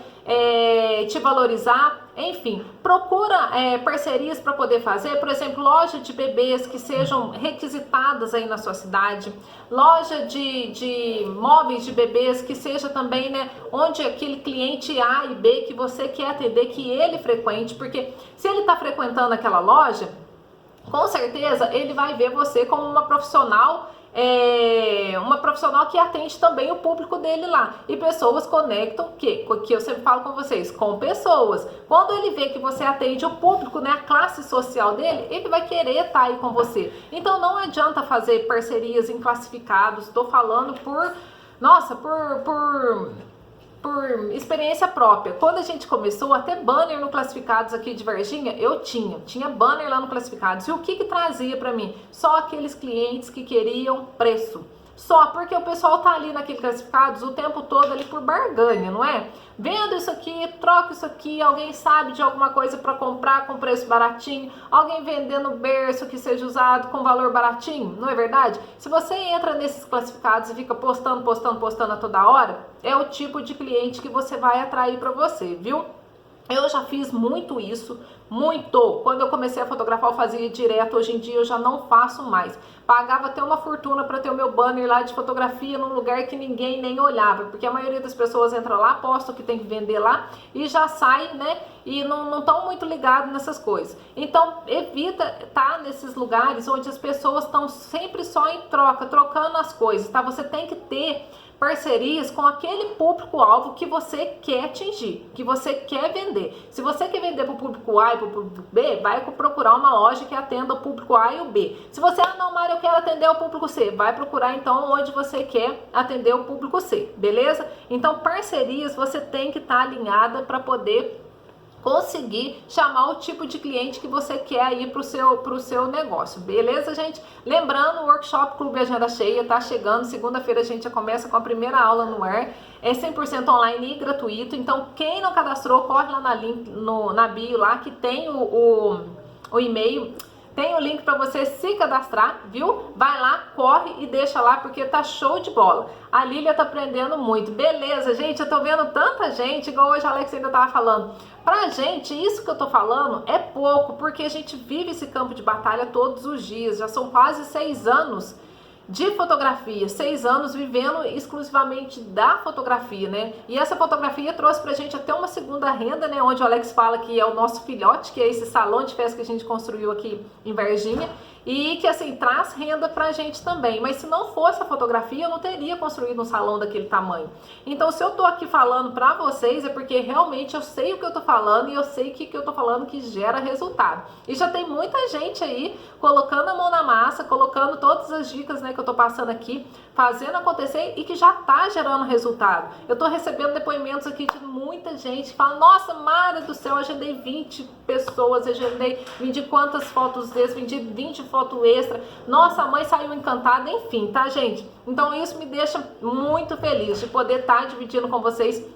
te valorizar. Enfim, procura parcerias para poder fazer, por exemplo, loja de bebês que sejam requisitadas aí na sua cidade, loja de móveis de bebês que seja também, né, onde aquele cliente A e B que você quer atender, que ele frequente, porque se ele está frequentando aquela loja, com certeza ele vai ver você como uma profissional que atende também o público dele lá. E pessoas conectam, que eu sempre falo com vocês, com pessoas. Quando ele vê que você atende o público, né, a classe social dele, ele vai querer estar aí com você. Então não adianta fazer parcerias em classificados. Estou falando por experiência própria. Quando a gente começou, até banner no Classificados aqui de Varginha, eu tinha banner lá no Classificados. E o que trazia para mim? Só aqueles clientes que queriam preço. Só porque o pessoal tá ali naquele Classificados o tempo todo ali por barganha, não é? Vendo isso aqui, troca isso aqui, alguém sabe de alguma coisa para comprar com preço baratinho, alguém vendendo berço que seja usado com valor baratinho, não é verdade? Se você entra nesses Classificados e fica postando a toda hora, é o tipo de cliente que você vai atrair para você, viu? Eu já fiz muito isso, muito. Quando eu comecei a fotografar, eu fazia direto. Hoje em dia eu já não faço mais. Pagava até uma fortuna para ter o meu banner lá de fotografia num lugar que ninguém nem olhava, porque a maioria das pessoas entra lá, posta o que tem que vender lá e já sai, né? E não estão muito ligados nessas coisas. Então, evita estar nesses lugares onde as pessoas estão sempre só em troca, trocando as coisas, tá? Você tem que ter parcerias com aquele público-alvo que você quer atingir, que você quer vender. Se você quer vender para o público A e para o público B, vai procurar uma loja que atenda o público A e o B. Se você, não, Mário, eu quero atender o público C, vai procurar então onde você quer atender o público C, beleza? Então, parcerias você tem que estar alinhada para poder conseguir chamar o tipo de cliente que você quer aí pro seu negócio, beleza, gente? Lembrando, o workshop Clube Agenda Cheia tá chegando, segunda-feira a gente já começa com a primeira aula no ar, é 100% online e gratuito, então quem não cadastrou, corre lá na bio lá, que tem o e-mail, tem o link para você se cadastrar, viu? Vai lá, corre e deixa lá, porque tá show de bola. A Lília tá aprendendo muito. Beleza, gente, eu tô vendo tanta gente, igual hoje a Alex ainda tava falando. Pra gente, isso que eu tô falando é pouco, porque a gente vive esse campo de batalha todos os dias. Já são quase 6 anos de fotografia, 6 anos vivendo exclusivamente da fotografia, né? E essa fotografia trouxe pra gente até uma segunda renda, né? Onde o Alex fala que é o nosso filhote, que é esse salão de festa que a gente construiu aqui em Varginha. E que assim, traz renda pra gente também. Mas se não fosse a fotografia, eu não teria construído um salão daquele tamanho. Então, se eu tô aqui falando pra vocês, é porque realmente eu sei o que eu tô falando e eu sei que eu tô falando que gera resultado. E já tem muita gente aí colocando a mão na massa, colocando todas as dicas, né, que eu tô passando aqui, fazendo acontecer e que já tá gerando resultado. Eu tô recebendo depoimentos aqui de muita gente que fala: nossa, Mara do céu, eu agendei 20 pessoas, vendi quantas fotos extras, vendi 20 foto extra, nossa, a mãe saiu encantada, enfim, tá, gente? Então isso me deixa muito feliz de poder estar dividindo com vocês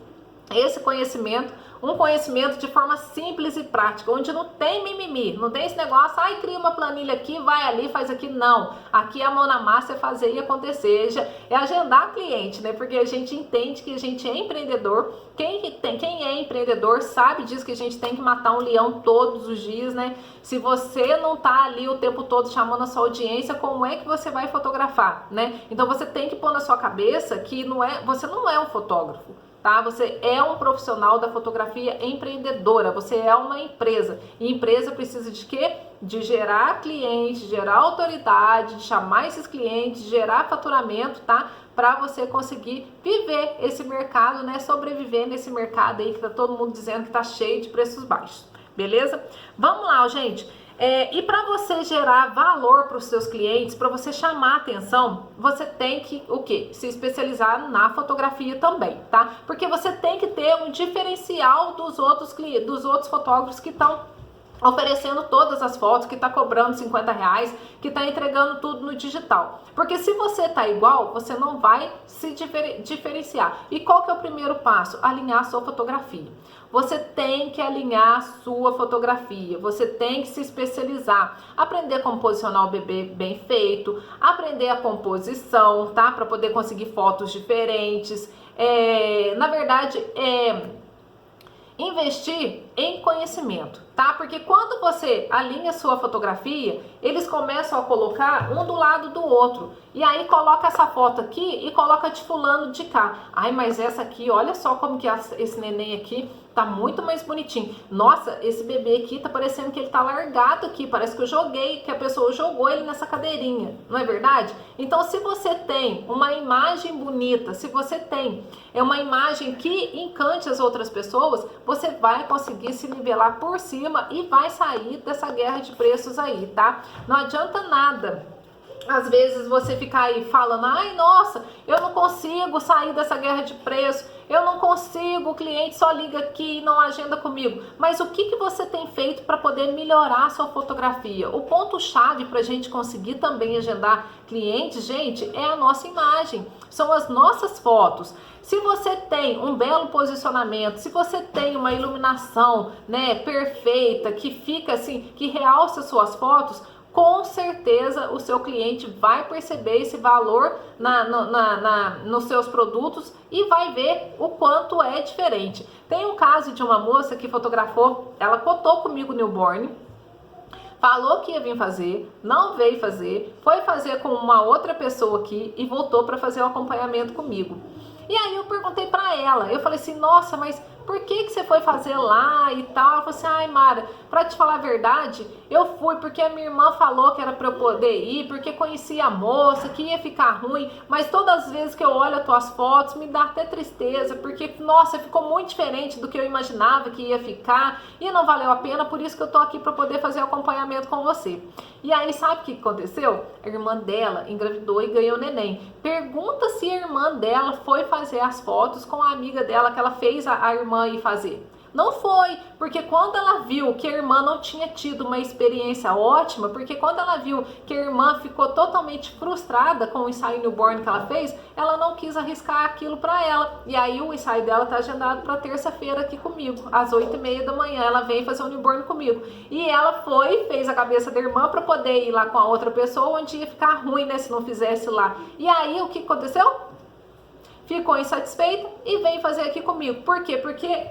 esse conhecimento, um conhecimento de forma simples e prática, onde não tem mimimi, não tem esse negócio, ai, cria uma planilha aqui, vai ali, faz aqui, não. Aqui a mão na massa é fazer e acontecer, é agendar cliente, né? Porque a gente entende que a gente é empreendedor, quem é empreendedor sabe disso, que a gente tem que matar um leão todos os dias, né? Se você não tá ali o tempo todo chamando a sua audiência, como é que você vai fotografar, né? Então você tem que pôr na sua cabeça que você não é um fotógrafo, tá? Você é um profissional da fotografia empreendedora, você é uma empresa. E empresa precisa de quê? De gerar clientes, de gerar autoridade, de chamar esses clientes, de gerar faturamento, tá? Para você conseguir viver esse mercado, né? Sobreviver nesse mercado aí que tá todo mundo dizendo que tá cheio de preços baixos, beleza? Vamos lá, gente. E para você gerar valor para os seus clientes, para você chamar atenção, você tem que o quê? Se especializar na fotografia também, tá? Porque você tem que ter um diferencial dos outros clientes, dos outros fotógrafos que estão oferecendo todas as fotos, que tá cobrando 50 reais, que tá entregando tudo no digital. Porque se você tá igual, você não vai se diferenciar. E qual que é o primeiro passo? Alinhar a sua fotografia. Você tem que alinhar a sua fotografia, você tem que se especializar, aprender como posicionar o bebê bem feito, aprender a composição, tá? Para poder conseguir fotos diferentes. Na verdade, investir em conhecimento, tá? Porque quando você alinha sua fotografia, eles começam a colocar um do lado do outro. E aí coloca essa foto aqui e coloca de fulano de cá. Ai, mas essa aqui, olha só como que esse neném aqui tá muito mais bonitinho. Nossa, esse bebê aqui tá parecendo que ele tá largado aqui. Parece que a pessoa jogou ele nessa cadeirinha. Não é verdade? Então, se você tem uma imagem bonita, se você tem uma imagem que encante as outras pessoas, você vai conseguir se nivelar por cima e vai sair dessa guerra de preços aí, tá? Não adianta nada às vezes você ficar aí falando: ai, nossa, eu não consigo sair dessa guerra de preço, eu não consigo, o cliente só liga aqui e não agenda comigo. Mas o que você tem feito para poder melhorar a sua fotografia? O ponto-chave para a gente conseguir também agendar clientes, gente, é a nossa imagem, são as nossas fotos. Se você tem um belo posicionamento, se você tem uma iluminação, né, perfeita, que fica assim, que realça suas fotos, com certeza o seu cliente vai perceber esse valor nos seus produtos e vai ver o quanto é diferente. Tem um caso de uma moça que fotografou, ela cotou comigo o newborn, falou que ia vir fazer, não veio fazer, foi fazer com uma outra pessoa aqui e voltou para fazer o acompanhamento comigo. E aí eu perguntei para ela, eu falei assim, nossa, mas por que você foi fazer lá e tal? Ela falou assim, ai Mara, pra te falar a verdade, eu fui porque a minha irmã falou que era pra eu poder ir, porque conhecia a moça, que ia ficar ruim, mas todas as vezes que eu olho as tuas fotos, me dá até tristeza, porque, nossa, ficou muito diferente do que eu imaginava que ia ficar, e não valeu a pena, por isso que eu tô aqui pra poder fazer o acompanhamento com você. E aí, sabe o que aconteceu? A irmã dela engravidou e ganhou neném. Pergunta se a irmã dela foi fazer as fotos com a amiga dela, que ela fez a irmã ir fazer. Não foi, porque quando ela viu que a irmã não tinha tido uma experiência ótima, porque quando ela viu que a irmã ficou totalmente frustrada com o ensaio newborn que ela fez, ela não quis arriscar aquilo para ela. E aí o ensaio dela tá agendado para terça-feira aqui comigo, às 8h30 da manhã. Ela vem fazer o newborn comigo. E ela foi, fez a cabeça da irmã para poder ir lá com a outra pessoa, onde ia ficar ruim, né, se não fizesse lá. E aí o que aconteceu? Ficou insatisfeita e veio fazer aqui comigo. Por quê? Porque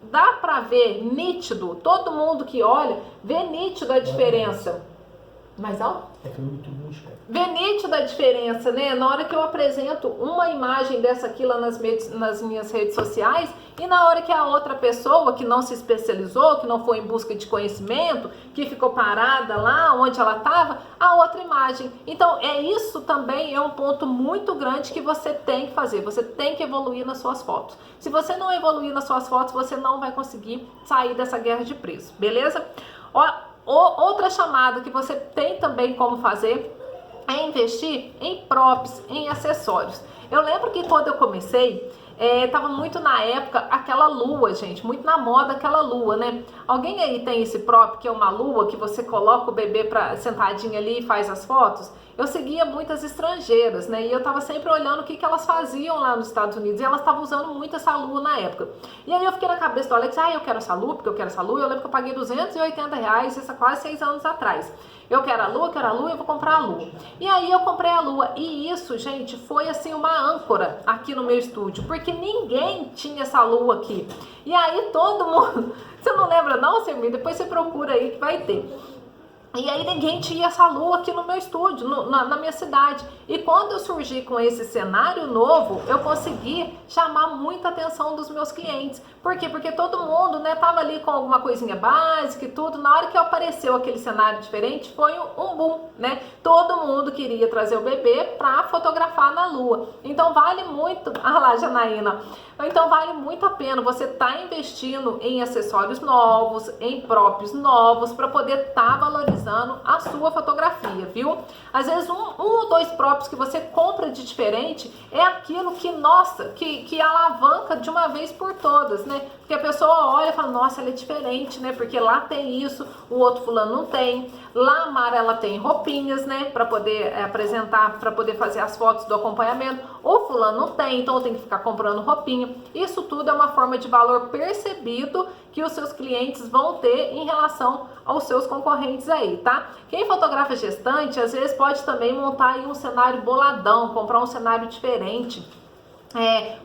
dá pra ver nítido, todo mundo que olha, vê nítido a diferença. Mais alto? É que eu muito busca. Vê nítido a diferença, né? Na hora que eu apresento uma imagem dessa aqui lá nas minhas redes sociais e na hora que a outra pessoa que não se especializou, que não foi em busca de conhecimento, que ficou parada lá onde ela estava, a outra imagem. Então, isso também é um ponto muito grande que você tem que fazer. Você tem que evoluir nas suas fotos. Se você não evoluir nas suas fotos, você não vai conseguir sair dessa guerra de preço, beleza? Outra chamada que você tem também como fazer é investir em props, em acessórios. Eu lembro que quando eu comecei, tava muito na época aquela lua, gente, muito na moda aquela lua, né? Alguém aí tem esse prop que é uma lua que você coloca o bebê sentadinho ali e faz as fotos? Eu seguia muitas estrangeiras, né? E eu tava sempre olhando o que elas faziam lá nos Estados Unidos. E elas estavam usando muito essa lua na época. E aí eu fiquei na cabeça do Alex, eu quero essa lua, porque eu quero essa lua. Eu lembro que eu paguei R$280, isso há quase 6 anos atrás. Eu quero a lua, eu vou comprar a lua. E aí eu comprei a lua. E isso, gente, foi assim uma âncora aqui no meu estúdio. Porque ninguém tinha essa lua aqui. E aí todo mundo... Você não lembra não, Selmi? Depois você procura aí que vai ter. E aí ninguém tinha essa lua aqui no meu estúdio, na minha cidade. E quando eu surgi com esse cenário novo, eu consegui chamar muita atenção dos meus clientes. Por quê? Porque todo mundo, né, tava ali com alguma coisinha básica e tudo. Na hora que apareceu aquele cenário diferente, foi um boom, né? Todo mundo queria trazer o bebê para fotografar na lua. Então vale muito... Ah lá, Janaína. Então vale muito a pena você estar investindo em acessórios novos, em props novos, para poder estar valorizando a sua fotografia, viu? Às vezes um ou dois props que você compra de diferente é aquilo que, nossa, que alavanca de uma vez por todas, né? Porque a pessoa olha e fala, nossa, ela é diferente, né? Porque lá tem isso, o outro fulano não tem. Lá a Mara, ela tem roupinhas, né? Para poder apresentar, para poder fazer as fotos do acompanhamento. O fulano não tem, então tem que ficar comprando roupinha. Isso tudo é uma forma de valor percebido que os seus clientes vão ter em relação aos seus concorrentes aí, tá? Quem fotografa gestante, às vezes pode também montar aí um cenário boladão, comprar um cenário diferente.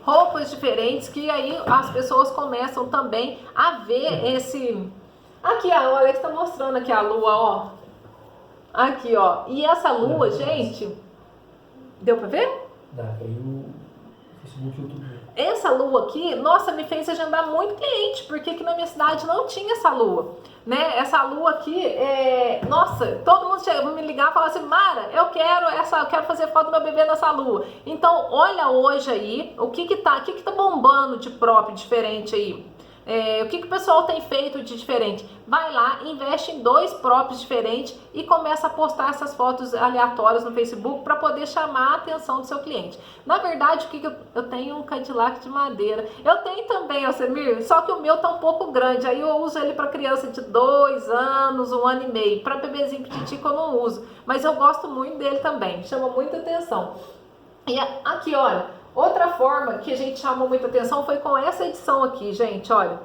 Roupas diferentes, que aí as pessoas começam também a ver esse... Aqui, o Alex tá mostrando aqui a lua, ó. Aqui, ó. E essa lua, gente... Deu pra ver? Dá, aí o Facebook e o YouTube. Essa lua aqui, nossa, me fez agendar muito cliente, porque aqui na minha cidade não tinha essa lua, né? Essa lua aqui, nossa, todo mundo chega, me ligar e falar assim, Mara, eu quero fazer foto do meu bebê nessa lua. Então, olha hoje aí, o que tá bombando de prop diferente aí. O que o pessoal tem feito de diferente? Vai lá, investe em 2 props diferentes e começa a postar essas fotos aleatórias no Facebook para poder chamar a atenção do seu cliente. Na verdade, eu tenho um Cadillac de madeira. Eu tenho também, Alcemir, só que o meu tá um pouco grande. Aí eu uso ele para criança de 2 anos, 1 ano e meio. Para bebezinho petitico eu não uso, mas eu gosto muito dele também. Chama muita atenção. E aqui, olha. Outra forma que a gente chamou muita atenção foi com essa edição aqui, gente, olha.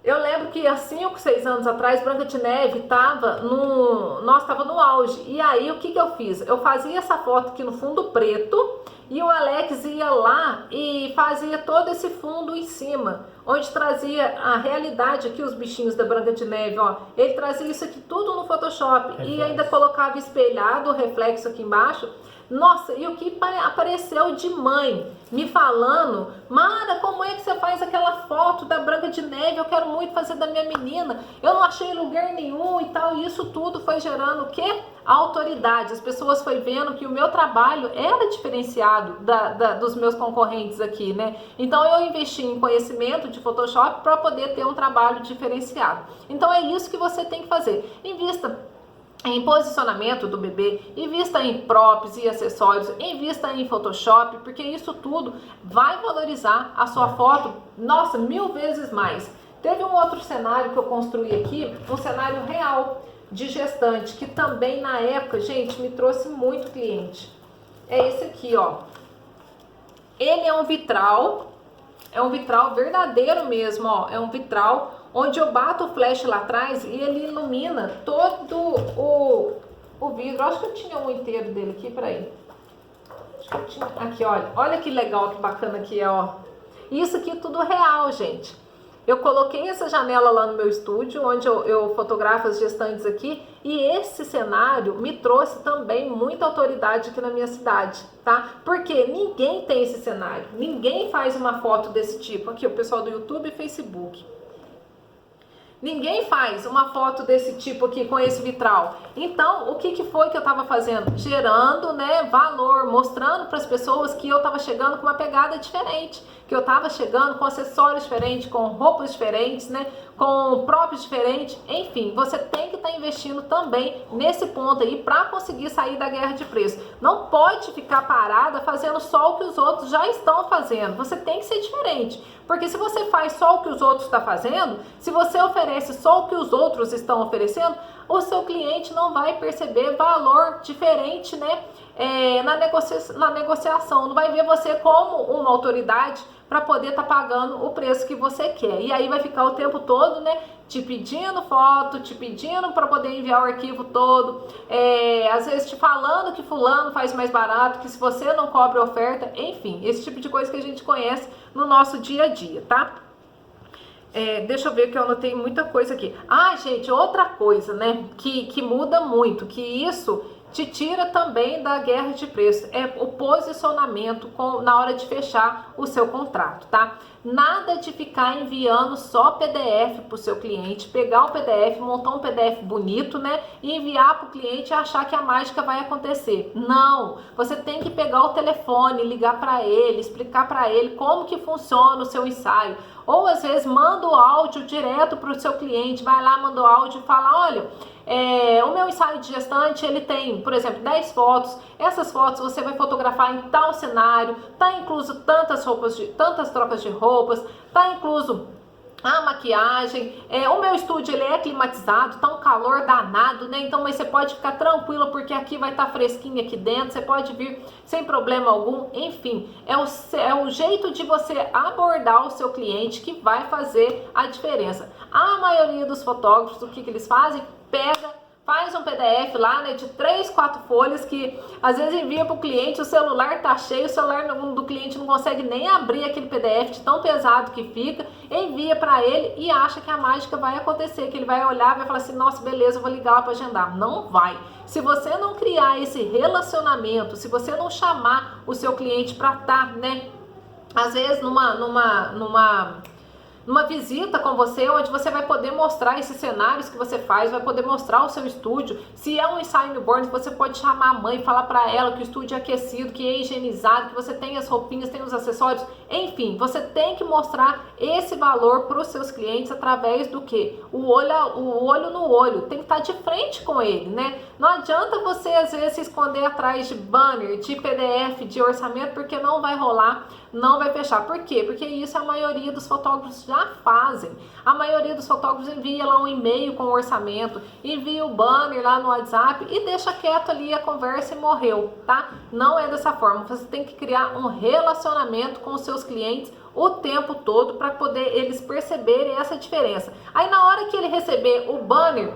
Eu lembro que há 5, 6 anos atrás, Branca de Neve estava no auge. E aí, o que eu fiz? Eu fazia essa foto aqui no fundo preto e o Alex ia lá e fazia todo esse fundo em cima, onde trazia a realidade aqui, os bichinhos da Branca de Neve, ó. Ele trazia isso aqui tudo no Photoshop e ainda colocava espelhado o reflexo aqui embaixo. Nossa, e o que apareceu de mãe me falando: Mara, como é que você faz aquela foto da Branca de Neve? Eu quero muito fazer da minha menina, eu não achei lugar nenhum e tal. E isso tudo foi gerando o quê? Autoridade. As pessoas foi vendo que o meu trabalho era diferenciado dos meus concorrentes aqui, né? Então eu investi em conhecimento de Photoshop para poder ter um trabalho diferenciado. Então é isso que você tem que fazer. Invista em posicionamento do bebê, invista em props e acessórios, invista em Photoshop, porque isso tudo vai valorizar a sua foto, nossa, 1000 vezes mais. Teve um outro cenário que eu construí aqui, um cenário real de gestante, que também na época, gente, me trouxe muito cliente. É esse aqui, ó. Ele é um vitral verdadeiro mesmo, ó. É um vitral onde eu bato o flash lá atrás e ele ilumina todo o vidro. Acho que eu tinha um inteiro dele aqui, peraí. Acho que eu tinha. Aqui, olha. Olha que legal, que bacana que é, ó. Isso aqui é tudo real, gente. Eu coloquei essa janela lá no meu estúdio, onde eu fotografo as gestantes aqui, e esse cenário me trouxe também muita autoridade aqui na minha cidade, tá? Porque ninguém tem esse cenário, ninguém faz uma foto desse tipo. Aqui, o pessoal do YouTube e Facebook. Ninguém faz uma foto desse tipo aqui com esse vitral. Então, o que foi que eu estava fazendo? Gerando, né, valor, mostrando para as pessoas que eu estava chegando com uma pegada diferente, que eu estava chegando com acessórios diferentes, com roupas diferentes, né, com próprios diferentes. Enfim, você tem que estar investindo também nesse ponto aí para conseguir sair da guerra de preço. Não pode ficar parada fazendo só o que os outros já estão fazendo. Você tem que ser diferente. Porque se você faz só o que os outros estão fazendo, se você oferece só o que os outros estão oferecendo, o seu cliente não vai perceber valor diferente, né, na negociação. Não vai ver você como uma autoridade para poder estar pagando o preço que você quer. E aí vai ficar o tempo todo, né, te pedindo foto, te pedindo para poder enviar o arquivo todo, às vezes te falando que fulano faz mais barato, que se você não cobre oferta, enfim, esse tipo de coisa que a gente conhece no nosso dia a dia, tá? Deixa eu ver que eu anotei muita coisa aqui. Ah, gente, outra coisa, né, que muda muito, que isso te tira também da guerra de preço, é o posicionamento na hora de fechar o seu contrato, tá? Nada de ficar enviando só PDF para o seu cliente, pegar o PDF, montar um PDF bonito, né, e enviar para o cliente e achar que a mágica vai acontecer. Não, você tem que pegar o telefone, ligar para ele, explicar para ele como que funciona o seu ensaio. Ou às vezes manda o áudio direto para o seu cliente, vai lá, manda o áudio e fala: olha, o meu ensaio de gestante, ele tem, por exemplo, 10 fotos. Essas fotos você vai fotografar em tal cenário, tá incluso tantas trocas de roupas, tá incluso a maquiagem, o meu estúdio ele é climatizado, tá um calor danado, né? Então, mas você pode ficar tranquila porque aqui vai estar fresquinho aqui dentro, você pode vir sem problema algum. Enfim, é o jeito de você abordar o seu cliente que vai fazer a diferença. A maioria dos fotógrafos, o que eles fazem? Faz um PDF lá, né, de 3, 4 folhas, que às vezes envia para o cliente, o celular tá cheio, o celular do cliente não consegue nem abrir aquele PDF de tão pesado que fica, envia para ele e acha que a mágica vai acontecer, que ele vai olhar e vai falar assim: nossa, beleza, eu vou ligar lá para agendar. Não vai. Se você não criar esse relacionamento, se você não chamar o seu cliente para estar, né, às vezes numa visita com você, onde você vai poder mostrar esses cenários que você faz, vai poder mostrar o seu estúdio. Se é um ensaio newborn, você pode chamar a mãe, falar para ela que o estúdio é aquecido, que é higienizado, que você tem as roupinhas, tem os acessórios. Enfim, você tem que mostrar esse valor para os seus clientes através do que? O olho no olho. Tem que estar de frente com ele, né? Não adianta você às vezes se esconder atrás de banner, de PDF, de orçamento, porque não vai rolar. não vai fechar. Por quê? Porque isso a maioria dos fotógrafos já fazem. A maioria dos fotógrafos envia lá um e-mail com o orçamento, envia o banner lá no WhatsApp e deixa quieto ali a conversa e morreu, tá? Não é dessa forma. Você tem que criar um relacionamento com os seus clientes o tempo todo para poder eles perceberem essa diferença. Aí na hora que ele receber o banner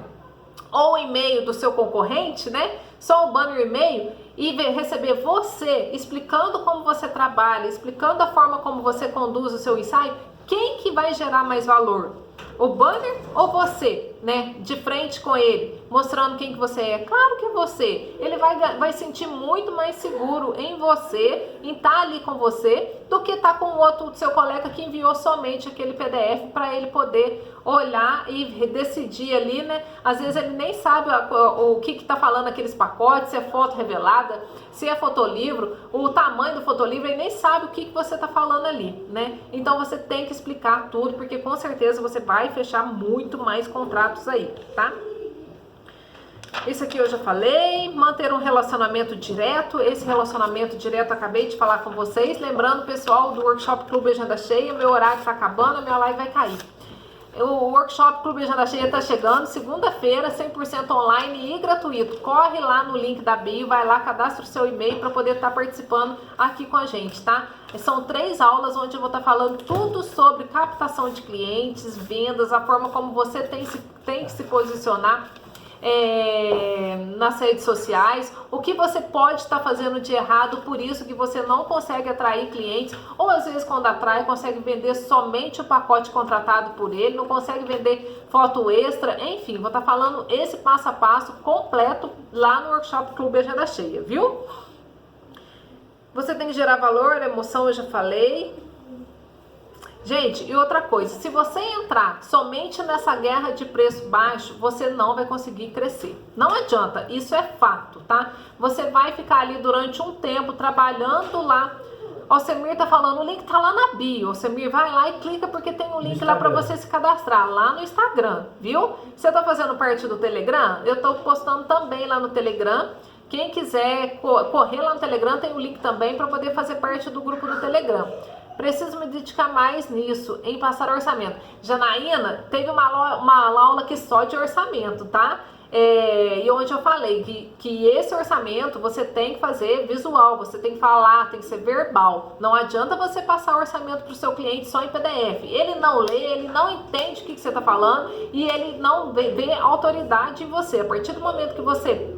ou o e-mail do seu concorrente, né? Só o banner e e-mail e receber você explicando como você trabalha, explicando a forma como você conduz o seu ensaio, quem que vai gerar mais valor? O banner ou você, né? De frente com ele, mostrando quem que você é. Claro que é você. Ele vai sentir muito mais seguro em você, em estar ali com você, do que estar com o outro seu colega que enviou somente aquele PDF para ele poder olhar e decidir ali, né? Às vezes ele nem sabe o que está falando aqueles pacotes, se é foto revelada, se é fotolivro, o tamanho do fotolivro, ele nem sabe o que você está falando ali, né? Então você tem que explicar tudo, porque com certeza você vai fechar muito mais contratos aí, tá? Isso aqui eu já falei, manter um relacionamento direto, esse relacionamento direto eu acabei de falar com vocês, lembrando pessoal do Workshop Clube Agenda Cheia, meu horário está acabando, a minha live vai cair. O Workshop Clube Agenda Cheia está chegando, segunda-feira, 100% online e gratuito. Corre lá no link da bio, vai lá, cadastra o seu e-mail para poder estar participando aqui com a gente, tá? São 3 aulas onde eu vou estar falando tudo sobre captação de clientes, vendas, a forma como você tem que se posicionar nas redes sociais, o que você pode estar fazendo de errado, por isso que você não consegue atrair clientes, ou às vezes quando atrai, consegue vender somente o pacote contratado por ele, não consegue vender foto extra, enfim, vou estar falando esse passo a passo completo lá no Workshop Clube Agenda Cheia, viu? Você tem que gerar valor, emoção, eu já falei. Gente, e outra coisa, se você entrar somente nessa guerra de preço baixo, você não vai conseguir crescer. Não adianta, isso é fato, tá? Você vai ficar ali durante um tempo trabalhando lá. O Semir tá falando, o link tá lá na bio. O Semir, vai lá e clica porque tem um link lá para você se cadastrar, lá no Instagram, viu? Você tá fazendo parte do Telegram? Eu tô postando também lá no Telegram. Quem quiser correr lá no Telegram, tem o link também para poder fazer parte do grupo do Telegram. Preciso me dedicar mais nisso, em passar orçamento. Janaína, teve uma aula aqui só de orçamento, tá? E onde eu falei que esse orçamento você tem que fazer visual, você tem que falar, tem que ser verbal. Não adianta você passar orçamento para o seu cliente só em PDF. Ele não lê, ele não entende o que você está falando e ele não vê autoridade em você. A partir do momento que você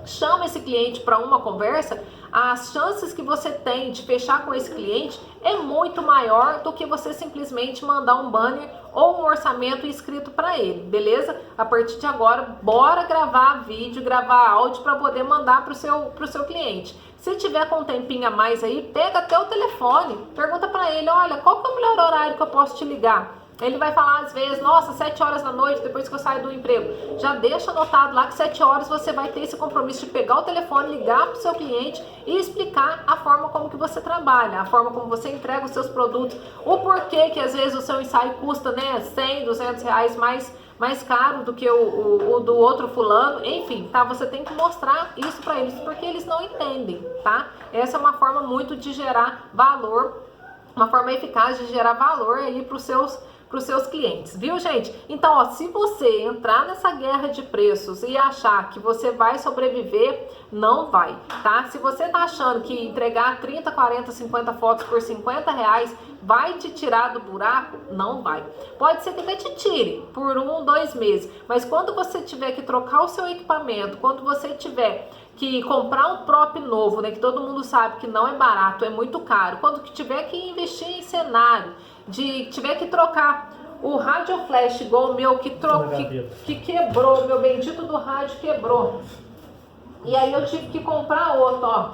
chama esse cliente para uma conversa, as chances que você tem de fechar com esse cliente é muito maior do que você simplesmente mandar um banner ou um orçamento escrito para ele, beleza? A partir de agora, bora gravar vídeo, gravar áudio para poder mandar pro seu cliente. Se tiver com um tempinho a mais aí, pega até o telefone, pergunta para ele, olha, qual que é o melhor horário que eu posso te ligar? Ele vai falar às vezes, nossa, 7 horas da noite, depois que eu saio do emprego. Já deixa anotado lá que 7 horas você vai ter esse compromisso de pegar o telefone, ligar para o seu cliente e explicar a forma como que você trabalha, a forma como você entrega os seus produtos, o porquê que às vezes o seu ensaio custa, né, 100, 200 reais mais caro do que o do outro fulano, enfim, tá? Você tem que mostrar isso para eles, porque eles não entendem, tá? Essa é uma forma muito de gerar valor, uma forma eficaz de gerar valor aí para os seus clientes, viu, gente? Então, ó, se você entrar nessa guerra de preços e achar que você vai sobreviver, não vai, tá? Se você tá achando que entregar 30, 40, 50 fotos por 50 reais vai te tirar do buraco, não vai. Pode ser que até te tire por 1, 2 meses, mas quando você tiver que trocar o seu equipamento, quando você tiver que comprar um prop novo, né, que todo mundo sabe que não é barato, é muito caro, quando que tiver que investir em cenário, tiver que trocar o rádio flash igual o meu que quebrou, meu bendito do rádio quebrou, e aí eu tive que comprar outro, ó,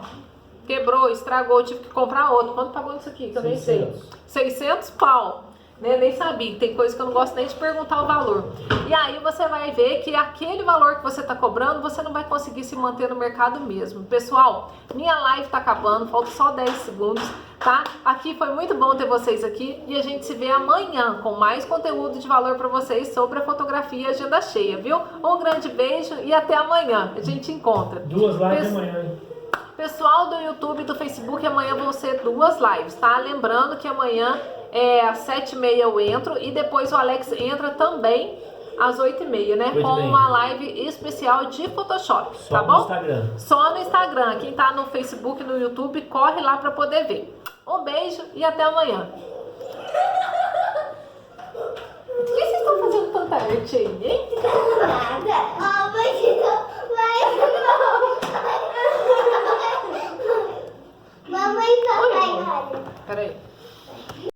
quebrou, estragou, eu tive que comprar outro. Quanto pagou isso aqui? Que eu nem sei. 600 pau. Né? Nem sabia, tem coisa que eu não gosto nem de perguntar o valor. E aí você vai ver que aquele valor que você está cobrando, você não vai conseguir se manter no mercado mesmo. Pessoal, minha live está acabando, falta só 10 segundos, tá? Aqui foi muito bom ter vocês aqui e a gente se vê amanhã com mais conteúdo de valor para vocês sobre a fotografia Agenda Cheia, viu? Um grande beijo e até amanhã. A gente encontra. 2 lives amanhã, hein? Pessoal do YouTube e do Facebook, amanhã vão ser 2 lives, tá? Lembrando que amanhã às 7h30 eu entro e depois o Alex entra também às 8h30, né? Com uma live especial de Photoshop, Só tá no bom? Instagram. Só no Instagram. Quem tá no Facebook e no YouTube, corre lá pra poder ver. Um beijo e até amanhã. O que vocês estão fazendo tanta arte aí, hein? Nada. Ó, mas não vai não. Mamãe, papai, olha. Peraí.